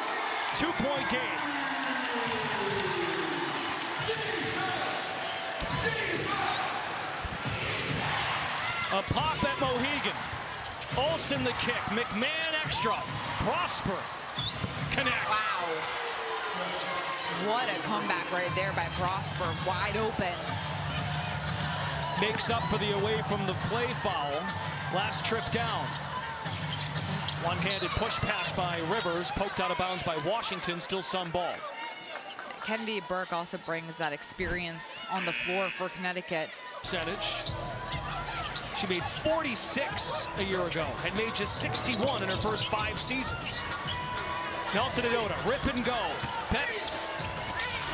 2-point game. A pop at Mohegan. Olsen the kick. McMahon extra. Prosper connects. Wow. What a comeback right there by Prosper. Wide open. Makes up for the away from the play foul. Last trip down. One-handed push pass by Rivers. Poked out of bounds by Washington. Still Sun ball. Kennedy Burke also brings that experience on the floor for Connecticut. Percentage. She made 46 a year ago, had made just 61 in her first 5 seasons. Nelson Adota, rip and go. Betts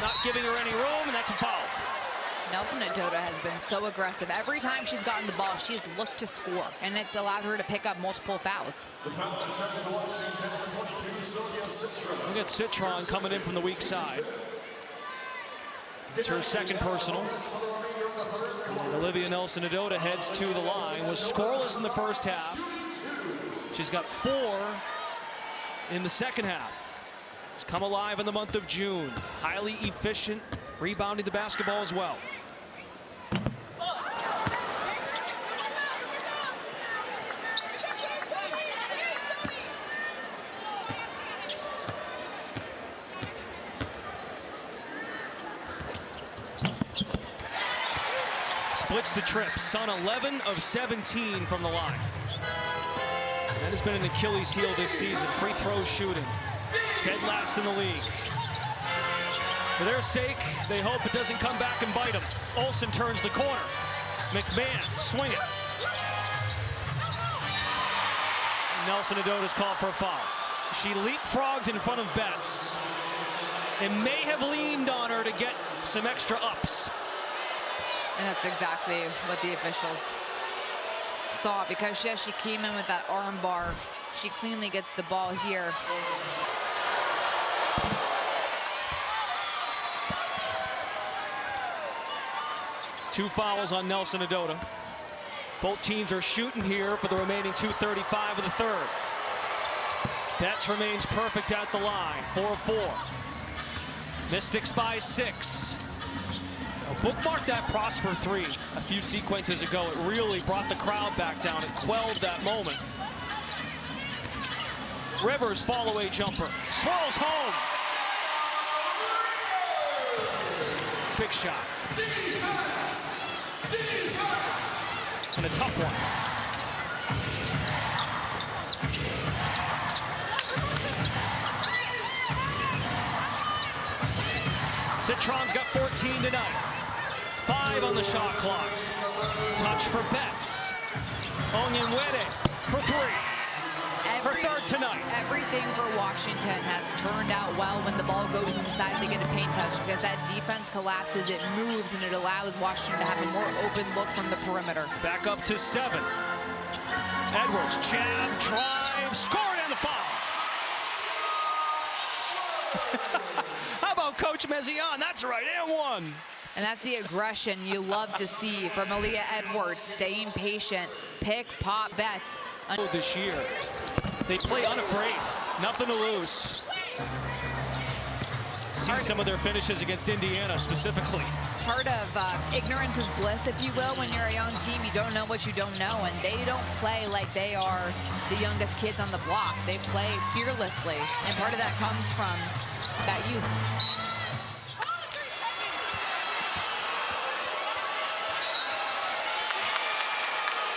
not giving her any room, and that's a foul. Nelson Adota has been so aggressive. Every time she's gotten the ball, she's looked to score, and it's allowed her to pick up multiple fouls. Look at Citron coming in from the weak side. It's her 2nd personal. And Olivia Nelson Adota heads to the line. Was scoreless in the first half. She's got 4 in the second half. It's come alive in the month of June. Highly efficient, rebounding the basketball as well. Splits the trip. Sun 11 of 17 from the line. That has been an Achilles heel this season. Free throw shooting. Dead last in the league. For their sake, they hope it doesn't come back and bite them. Olsen turns the corner. McMahon, swing it. Nelson Adota's called for a foul. She leapfrogged in front of Betts and may have leaned on her to get some extra ups. And that's exactly what the officials saw, because she came in with that arm bar. She cleanly gets the ball here. Two fouls on Nelson Adota. Both teams are shooting here for the remaining 2:35 of the third. Betts remains perfect at the line, 4 of 4. Mystics by 6. Now, bookmark that Prosper 3 a few sequences ago. It really brought the crowd back down. It quelled that moment. Rivers fall-away jumper. Swirls home. Big shot. And a tough one. Citron's got 14 tonight. 5 on the shot clock. Touch for Betts. Onyenwere for 3. For third tonight. Everything for Washington has turned out well when the ball goes inside to get a paint touch, because that defense collapses, it moves, and it allows Washington to have a more open look from the perimeter. Back up to 7. Edwards, jab, drive, scored, and the foul. How about Coach Mezion? That's right, and 1. And that's the aggression you love to see from Aaliyah Edwards, staying patient, pick, pop, Betts. This year, they play unafraid, nothing to lose. See some of their finishes against Indiana specifically. Part of ignorance is bliss, if you will. When you're a young team, you don't know what you don't know, and they don't play like they are the youngest kids on the block. They play fearlessly, and part of that comes from that youth.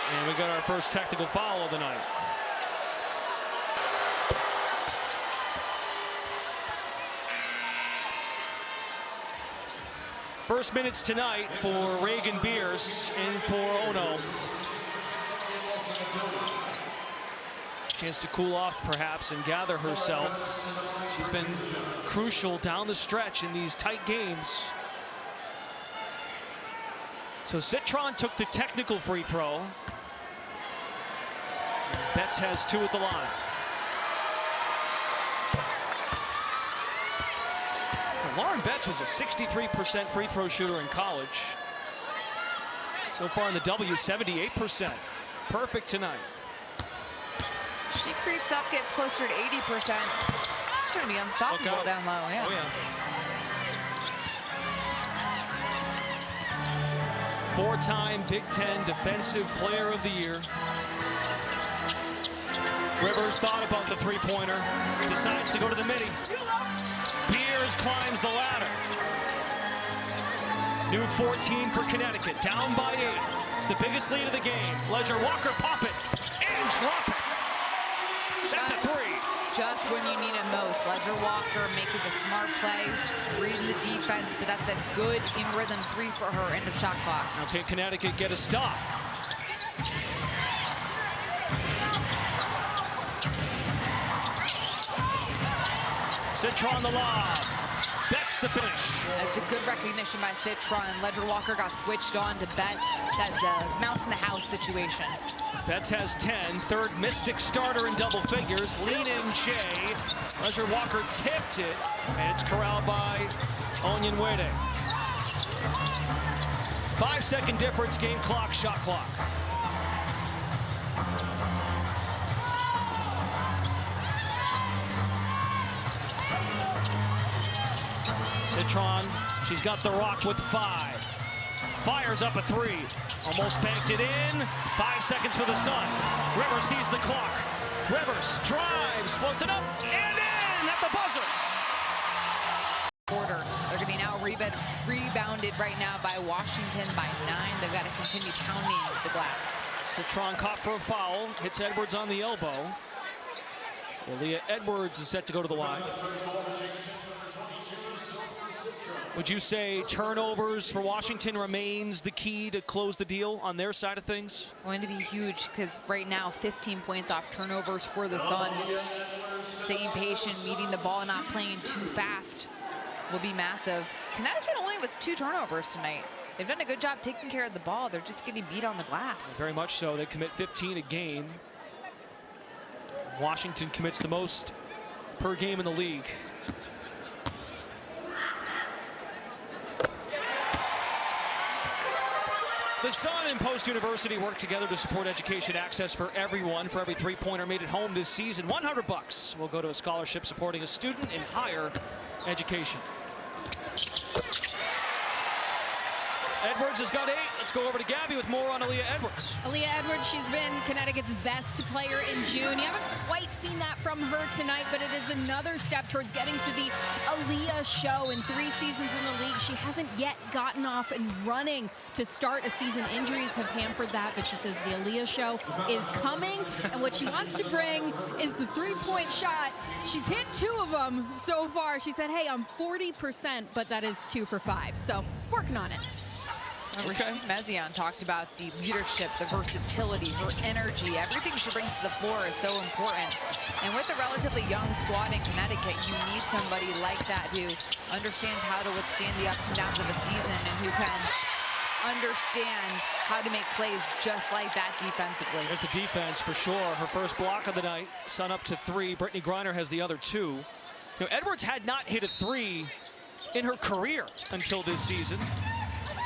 And we got our first technical foul of the night. First minutes tonight for Reagan Beers and for Ono. Chance to cool off perhaps and gather herself. She's been crucial down the stretch in these tight games. So Citron took the technical free throw. Betts has 2 at the line. Lauren Betts was a 63% free throw shooter in college. So far in the W, 78%. Perfect tonight. She creeps up, gets closer to 80%. She's going to be unstoppable down low. Yeah. Oh, yeah. 4-time Big Ten Defensive Player of the Year. Rivers thought about the three-pointer, decides to go to the midi. Beers climbs the ladder. New 14 for Connecticut, down by 8. It's the biggest lead of the game. Leisure Walker pop it and drop it. That's a 3. Just when you need it most. Leisure Walker making the smart play, reading the defense, but that's a good in-rhythm 3 for her. End of shot clock. Okay, Connecticut get a stop. Citron the lob. Betts the finish. That's a good recognition by Citron. Leisure Walker got switched on to Betts. That's a mouse in the house situation. Betts has 10. Third Mystic starter in double figures. Lean in Jay. Leisure Walker tipped it, and it's corralled by Onyenwere. 5-second difference, game clock, shot clock. Citron, she's got the rock with 5. Fires up a 3. Almost banked it in. 5 seconds for the Sun. Rivers sees the clock. Rivers drives, floats it up, and in at the buzzer. Quarter. They're going to be now rebounded right now by Washington by 9. They've got to continue pounding the glass. Citron caught for a foul. Hits Edwards on the elbow. Aaliyah Edwards is set to go to the line. Would you say turnovers for Washington remains the key to close the deal on their side of things? Going to be huge, because right now 15 points off turnovers for the Sun. Staying patient, meeting the ball, not playing too fast will be massive. Connecticut only with 2 turnovers tonight. They've done a good job taking care of the ball. They're just getting beat on the glass. Very much so. They commit 15 a game. Washington commits the most per game in the league. The The Sun and Post University work together to support education access for everyone. For every three-pointer made at home this season, $100 will go to a scholarship supporting a student in higher education. Edwards has got 8. Let's go over to Gabby with more on Aaliyah Edwards. Aaliyah Edwards, she's been Connecticut's best player in June. You haven't quite seen that from her tonight, but it is another step towards getting to the Aaliyah show. In 3 seasons in the league, she hasn't yet gotten off and running to start a season. Injuries have hampered that, but she says the Aaliyah show is coming, and what she wants to bring is the three-point shot. She's hit 2 of them so far. She said, hey, I'm 40%, but that is 2 for 5, so working on it. Okay. Mezion talked about the leadership, the versatility, her energy. Everything she brings to the floor is so important. And with a relatively young squad in Connecticut, you need somebody like that who understands how to withstand the ups and downs of a season and who can understand how to make plays just like that defensively. There's the defense for sure. Her first block of the night, Sun up to 3. Brittany Griner has the other 2. You know, Edwards had not hit a 3 in her career until this season.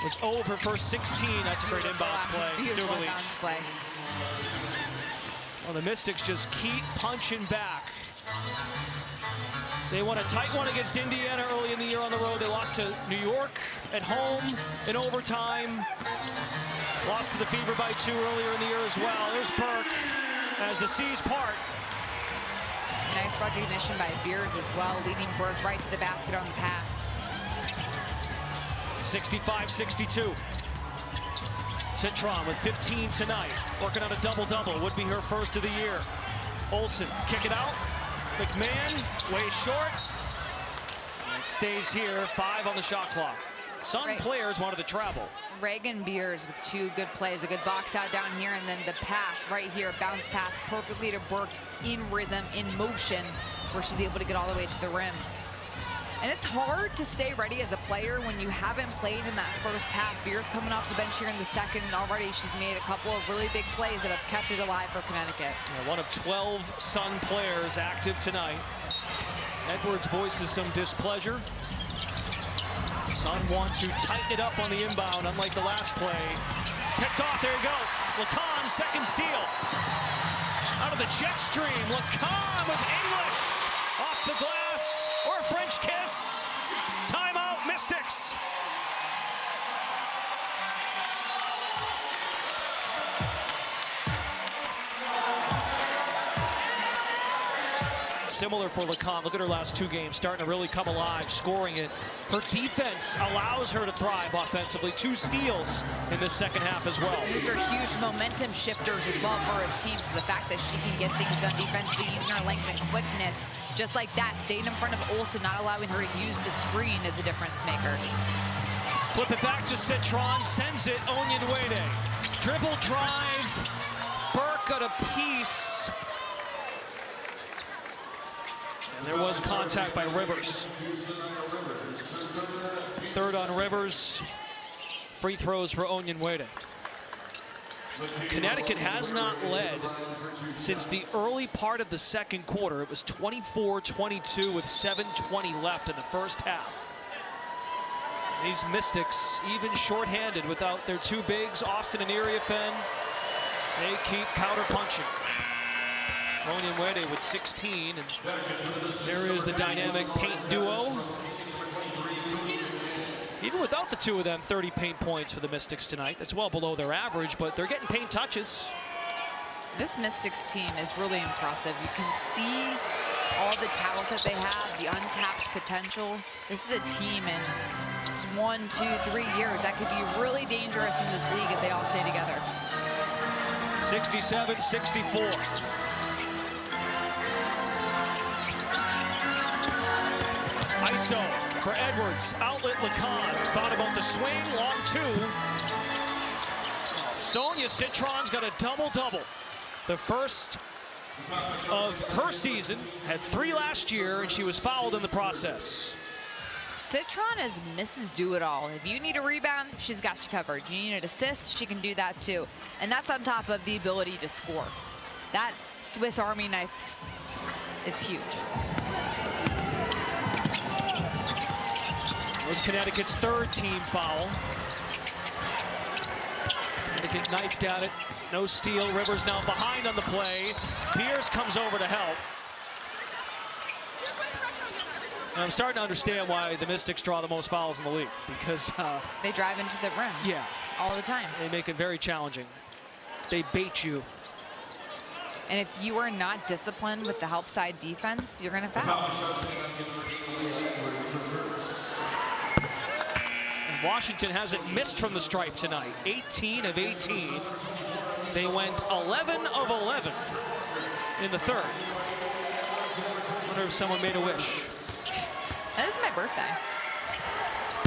Was 0 of her first 16. That's a great inbounds play. Beautiful inbounds play. Well, the Mystics just keep punching back. They won a tight one against Indiana early in the year on the road. They lost to New York at home in overtime. Lost to the Fever by 2 earlier in the year as well. There's Burke as the seas part. Nice recognition by Beers as well, leading Burke right to the basket on the pass. 65-62. Citron with 15 tonight, working on a double-double. Would be her first of the year. Olsen, kick it out. McMahon, way short. And it stays here, 5 on the shot clock. Sun players wanted to travel. Reagan Beers with 2 good plays, a good box out down here, and then the pass right here, bounce pass perfectly to Burke in rhythm, in motion, where she's able to get all the way to the rim. And it's hard to stay ready as a player when you haven't played in that first half. Beers coming off the bench here in the second, and already she's made a couple of really big plays that have kept it alive for Connecticut. Yeah, one of 12 Sun players active tonight. Edwards voices some displeasure. Sun want to tighten it up on the inbound, unlike the last play. Picked off, there you go. Lacan, second steal. Out of the jet stream, Lacan with English off the glass. Or a French kiss. Timeout, Mystics. Similar for Lacan. Look at her last 2 games, starting to really come alive, scoring it. Her defense allows her to thrive offensively. 2 steals in this second half as well. These are huge momentum shifters as well for a team. So the fact that she can get things done defensively, using her length and quickness, just like that, staying in front of Olsen, not allowing her to use the screen is a difference maker. Flip it back to Citron, sends it, Onyenwede. Dribble drive, Burke got a piece. And there was contact by Rivers. 3rd on Rivers. Free throws for Onyenwede. Connecticut has not led since the early part of the second quarter. It was 24-22 with 7:20 left in the first half. These Mystics, even shorthanded without their 2 bigs, Austin and Iriafen, they keep counter-punching. Onyenwede with 16, and there is the dynamic paint duo. Even without the 2 of them, 30 paint points for the Mystics tonight. That's well below their average, but they're getting paint touches. This Mystics team is really impressive. You can see all the talent that they have, the untapped potential. This is a team in 1, 2, 3 years that could be really dangerous in this league if they all stay together. 67-64. ISO for Edwards, outlet Lacan. Thought about the swing, long 2. Sonia Citron's got a double-double. The first of her season, had 3 last year, and she was fouled in the process. Citron is Mrs. Do-It-All. If you need a rebound, she's got you covered. You need an assist, she can do that too. And that's on top of the ability to score. That Swiss Army knife is huge. It was Connecticut's 3rd team foul. Connecticut knifed at it. No steal. Rivers now behind on the play. Pierce comes over to help. And I'm starting to understand why the Mystics draw the most fouls in the league, because they drive into the rim. Yeah, all the time. They make it very challenging. They bait you. And if you are not disciplined with the help side defense, you're going to foul. And Washington hasn't missed from the stripe tonight. 18 of 18. They went 11 of 11 in the third. I wonder if someone made a wish. That is my birthday.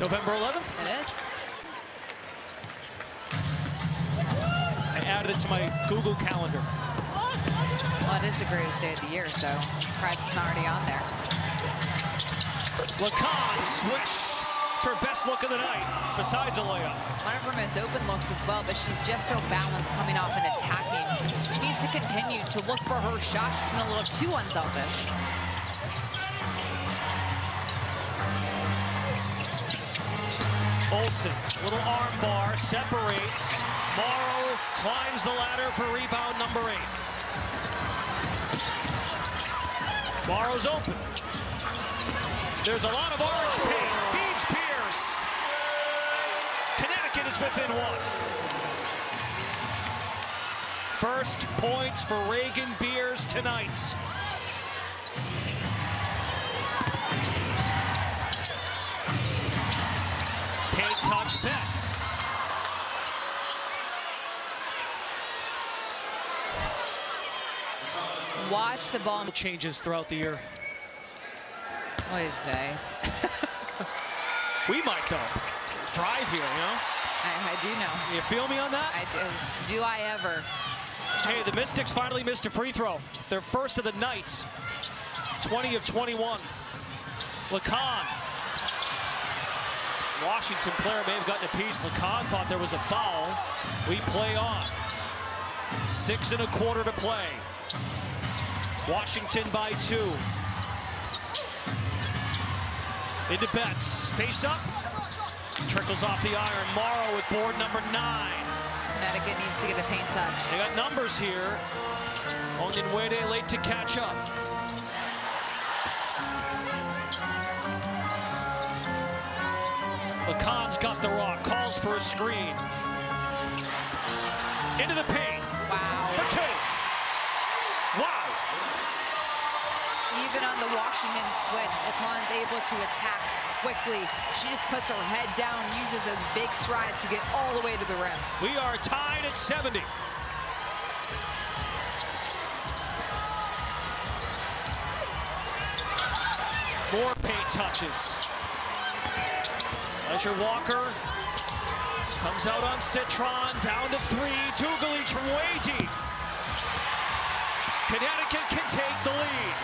November 11th? It is. I added it to my Google Calendar. Well, it is the greatest day of the year, so I'm surprised it's not already on there. Lacan switch. It's her best look of the night, besides a layup. One of her most open looks as well, but she's just so balanced coming off and attacking. She needs to continue to look for her shot. She's been a little too unselfish. Olsen, little arm bar, separates. Morrow climbs the ladder for rebound number 8. Morrow's open. There's a lot of orange paint. Feeds Pierce. Connecticut is within 1. First points for Reagan Beers tonight. Paint touch Betts. Watch the ball. Changes throughout the year. Oy vey. We might, though. Drive here, you know? I do know. You feel me on that? I do. Do I ever? Hey, the Mystics finally missed a free throw. Their first of the night. 20 of 21. Lacan. Washington player may have gotten a piece. Lacan thought there was a foul. We play on. 6 1/4 to play. Washington by 2. Into Betts. Face up. Trickles off the iron. Morrow with board number 9. Connecticut needs to get a paint touch. They got numbers here. Onyenwede late to catch up. Lacan's got the rock. Calls for a screen. Into the paint. Wow. For 2. Wow. Even on the Washington switch, Lacan's able to attack quickly. She just puts her head down, uses those big strides to get all the way to the rim. We are tied at 70. More paint touches. Leisure Walker comes out on Citron, down to 3. Dugalich from way deep. Connecticut can take the lead.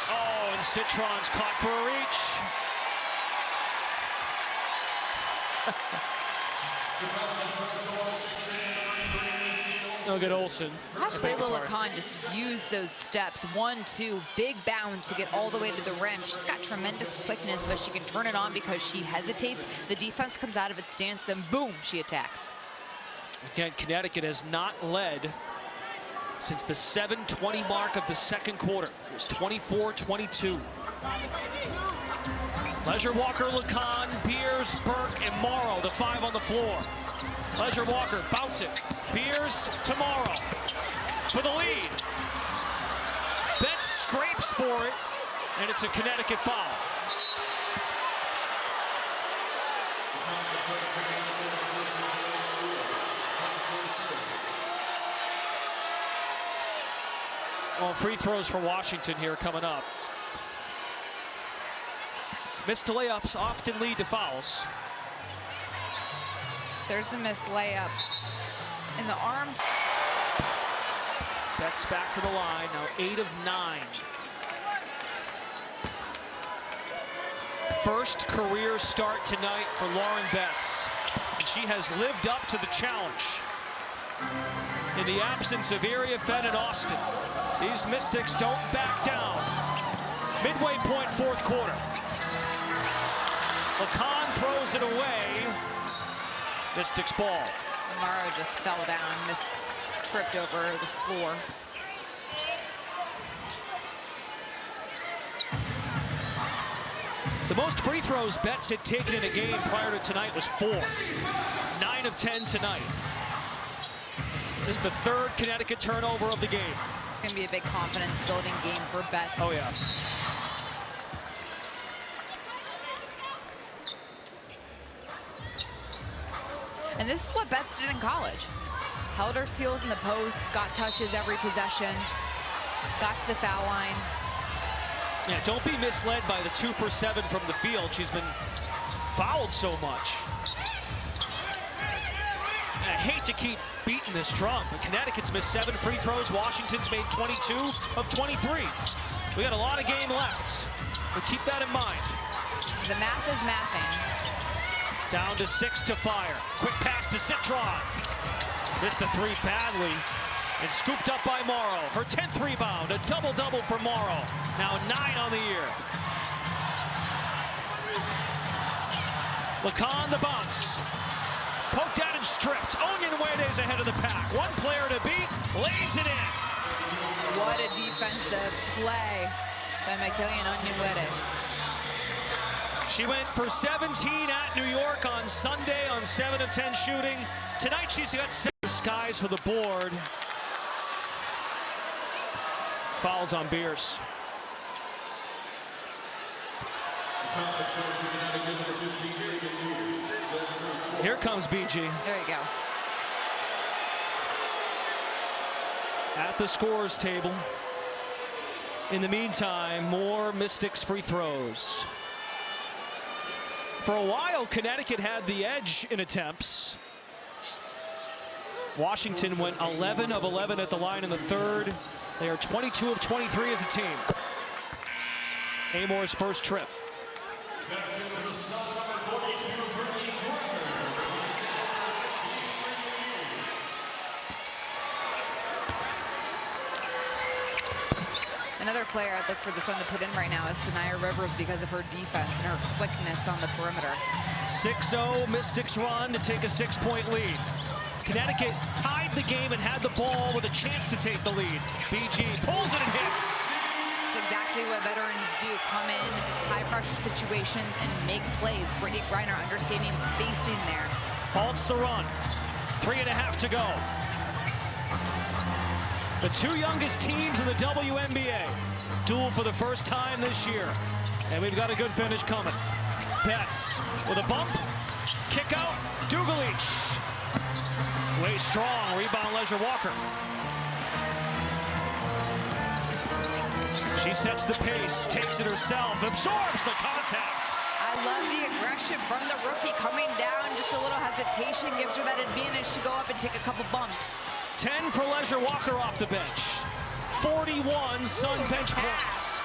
Oh, and Citron's caught for a reach. Look at Olsen. Watch Layla Lacan just use those steps. 1, 2, big bounds to get all the way to the rim. She's got tremendous quickness, but she can turn it on because she hesitates. The defense comes out of its stance, then boom, she attacks. Again, Connecticut has not led since the 7:20 mark of the second quarter. It was 24-22. Leisure Walker, Lacan, Beers, Burke, and Morrow, the 5 on the floor. Leisure Walker, bounce it. Beers to Morrow for the lead. Betts scrapes for it, and it's a Connecticut foul. Well, free throws for Washington here coming up. Missed layups often lead to fouls. There's the missed layup. And the arm. Betts back to the line, now 8 of 9. First career start tonight for Lauren Betts. And she has lived up to the challenge. In the absence of Iriafen and Austin, these Mystics don't back down. Midway point, 4th quarter. Lacan throws it away. Mystics ball. Morrow just fell down, tripped over the floor. The most free throws Betts had taken in a game prior to tonight was 4. 9 of 10 tonight. This is the 3rd Connecticut turnover of the game. It's going to be a big confidence-building game for Betts. Oh, yeah. And this is what Betts did in college. Held her seals in the post, got touches every possession, got to the foul line. Yeah, don't be misled by the 2 for 7 from the field. She's been fouled so much. And I hate to keep beating this drum, but Connecticut's missed 7 free throws. Washington's made 22 of 23. We got a lot of game left, but keep that in mind. The math is mathing. Down to 6 to fire. Quick pass to Citron. Missed the 3 badly. And scooped up by Morrow. Her 10th rebound, a double-double for Morrow. Now 9 on the year. Lacan the bounce. Poked out and stripped. Onyenwede's ahead of the pack. 1 player to beat, lays it in. What a defensive play by Michaela Onyenwede. She went for 17 at New York on Sunday on 7 of 10 shooting. Tonight she's got 7 skies for the board. Fouls on Beers. Here comes BG. There you go. At the scorer's table. In the meantime, more Mystics free throws. For a while, Connecticut had the edge in attempts. Washington went 11 of 11 at the line in the 3rd. They are 22 of 23 as a team. Amor's first trip. Another player I'd look for the Sun to put in right now is Sanaya Rivers because of her defense and her quickness on the perimeter. 6-0 Mystics run to take a 6-point lead. Connecticut tied the game and had the ball with a chance to take the lead. BG pulls it and hits. It's exactly what veterans do. Come in high-pressure situations and make plays. Brittany Griner understanding spacing there. Halts the run. 3.5 to go. The 2 youngest teams in the WNBA duel for the first time this year. And we've got a good finish coming. Betts with a bump. Kick out. Dugalich. Way strong. Rebound, Leisure Walker. She sets the pace, takes it herself, absorbs the contact. I love the aggression from the rookie coming down. Just a little hesitation gives her that advantage to go up and take a couple bumps. 10 for Leisure Walker off the bench. 41 Sun bench points.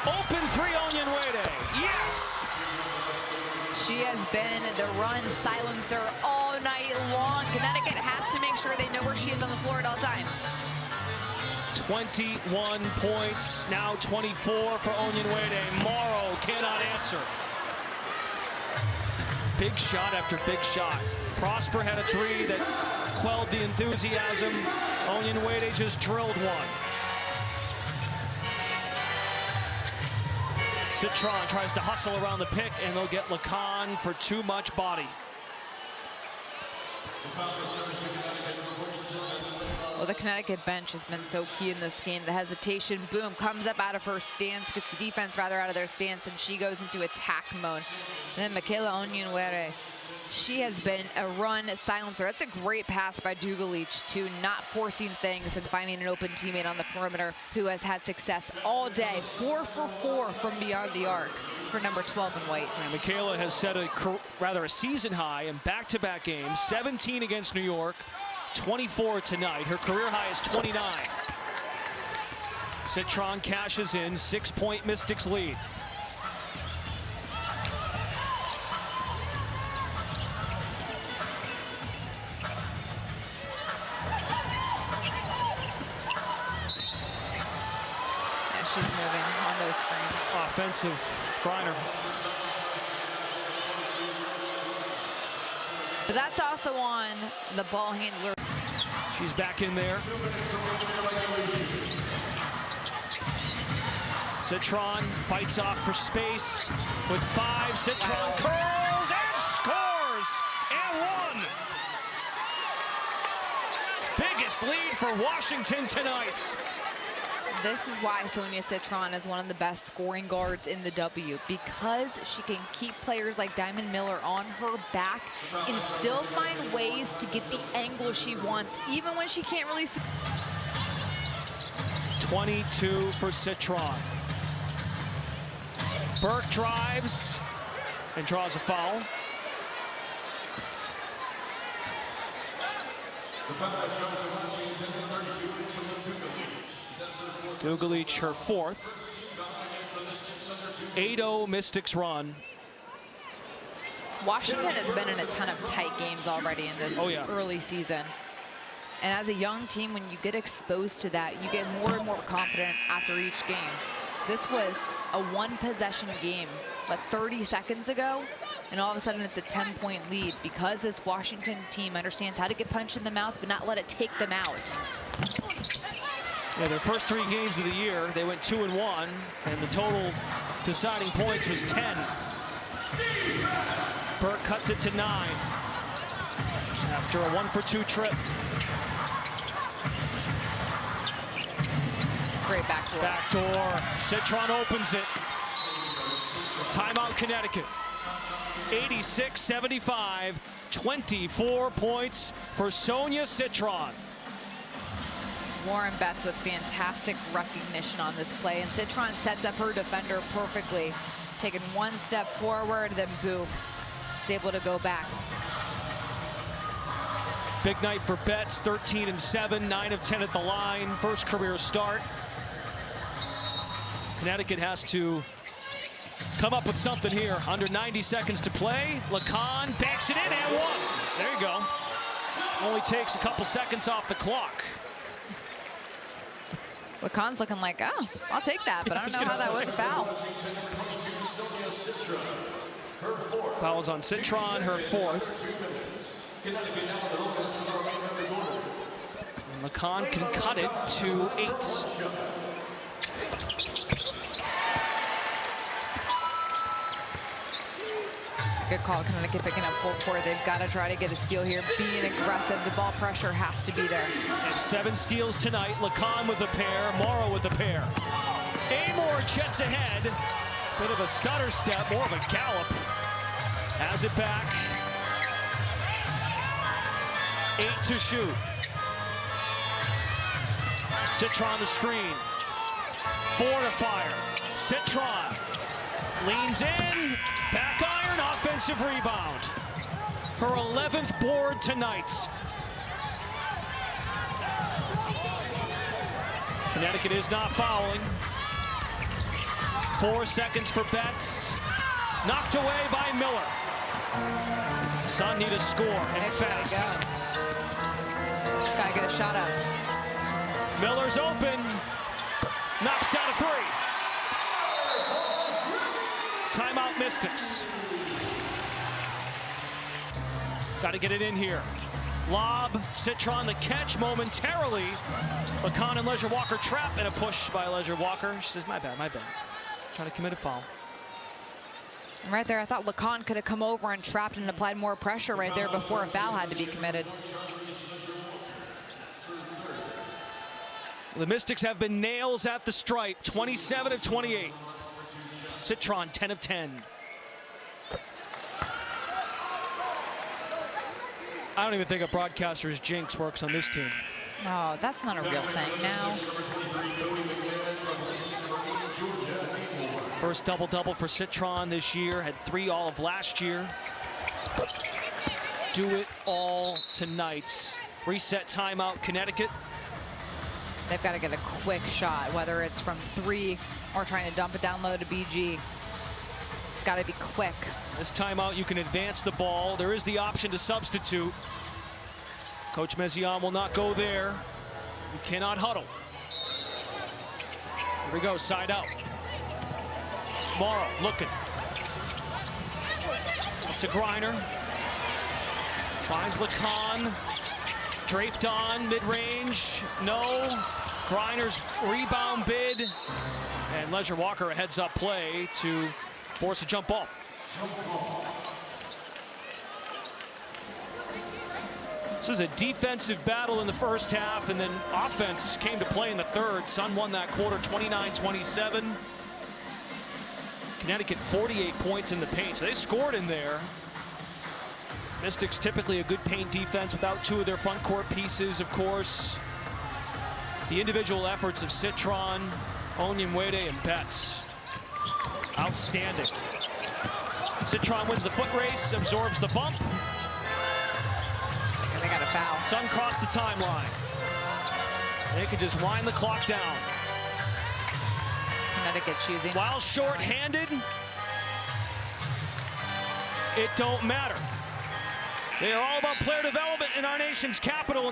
Open 3 Onyenwede. Yes! She has been the run silencer all night long. Connecticut has to make sure they know where she is on the floor at all times. 21 points, now 24 for Onyenwede. Morrow cannot answer. Big shot after big shot. Prosper had a 3 that quelled the enthusiasm. Onyenwede just drilled one. Citron tries to hustle around the pick, and they'll get Lacan for too much body. Well, the Connecticut bench has been so key in this game. The hesitation, boom, comes up out of her stance, gets the defense rather out of their stance, and she goes into attack mode. And then Michaela Onyenwede, she has been a run silencer. That's a great pass by Dugalich, too, not forcing things and finding an open teammate on the perimeter who has had success all day. 4 for 4 from beyond the arc for number 12 in white. And Michaela has set a season high in back-to-back games, 17 against New York, 24 tonight. Her career high is 29. Citron cashes in, 6-point Mystics lead. Yeah, she's moving on those screens. Offensive Griner. But that's also on the ball handler. She's back in there. Citron fights off for space with 5. Citron curls and scores and 1. Biggest lead for Washington tonight. This is why Sonia Citron is one of the best scoring guards in the W, because she can keep players like Diamond Miller on her back and still find ways to get the angle she wants, even when she can't really see. 22 for Citron. Burke drives and draws a foul. Dugalich, her 4th. 8-0 Mystics run. Washington has been in a ton of tight games already in this early season. And as a young team, when you get exposed to that, you get more and more confident after each game. This was a 1-possession game, but 30 seconds ago, and all of a sudden it's a 10-point lead because this Washington team understands how to get punched in the mouth but not let it take them out. Yeah, their first 3 games of the year, they went 2-1, and the total deciding points was 10. Burke cuts it to 9 after a 1-for-2 trip. Great backdoor. Backdoor. Citron opens it. Timeout Connecticut. 86-75. 24 points for Sonia Citron. Lauren Betts with fantastic recognition on this play, and Citron sets up her defender perfectly. Taking 1 step forward, then boom, is able to go back. Big night for Betts, 13-7, 9 of 10 at the line, first career start. Connecticut has to come up with something here. Under 90 seconds to play. Lacan banks it in and 1. There you go. Only takes a couple seconds off the clock. Lacan's looking like, oh, I'll take that, but I don't know how that was a foul. Foul's on Citron, her 4th. And Lacan can cut it to 8. Good call, Connecticut picking up full court. They've got to try to get a steal here, being aggressive. The ball pressure has to be there. And 7 steals tonight. Lacan with a pair, Morrow with a pair. Amor jets ahead. Bit of a stutter step, more of a gallop. Has it back. 8 to shoot. Citron the screen. 4 to fire. Citron leans in. Back iron, offensive rebound. Her 11th board tonight. Connecticut is not fouling. 4 seconds for Betts. Knocked away by Miller. Sun need a score and fast. Gotta get a shot up. Miller's open. Knocks down a 3. Timeout Mystics. Got to get it in here. Lob, Citron the catch momentarily. Lacan and Leisure Walker trap, and a push by Leisure Walker. She says, my bad, my bad. Trying to commit a foul. And right there, I thought Lacan could have come over and trapped and applied more pressure right there before a foul had to be committed. The Mystics have been nails at the stripe, 27 of 28. Citron, 10 of 10. I don't even think a broadcaster's jinx works on this team. Oh, that's not a real thing now. First double-double for Citron this year, had 3 all of last year. Do it all tonight. Reset timeout, Connecticut. They've got to get a quick shot, whether it's from 3 or trying to dump it down low to BG. It's got to be quick. This timeout, you can advance the ball. There is the option to substitute. Coach Mezion will not go there. You cannot huddle. Here we go, side out. Morrow looking. Up to Griner. Finds Lacan. Draped on, mid-range. No. Griner's rebound bid. And Leisure Walker a heads-up play to force a jump ball. This was a defensive battle in the first half, and then offense came to play in the third. Sun won that quarter 29-27. Connecticut 48 points in the paint, so they scored in there. Mystics typically a good paint defense without two of their front court pieces, of course. The individual efforts of Citron, Onyemwede, and Betts. Outstanding. Citron wins the foot race, absorbs the bump. They got a foul. Sun crossed the timeline. They can just wind the clock down. Connecticut choosing. While short-handed, it don't matter. They are all about player development in our nation's capital.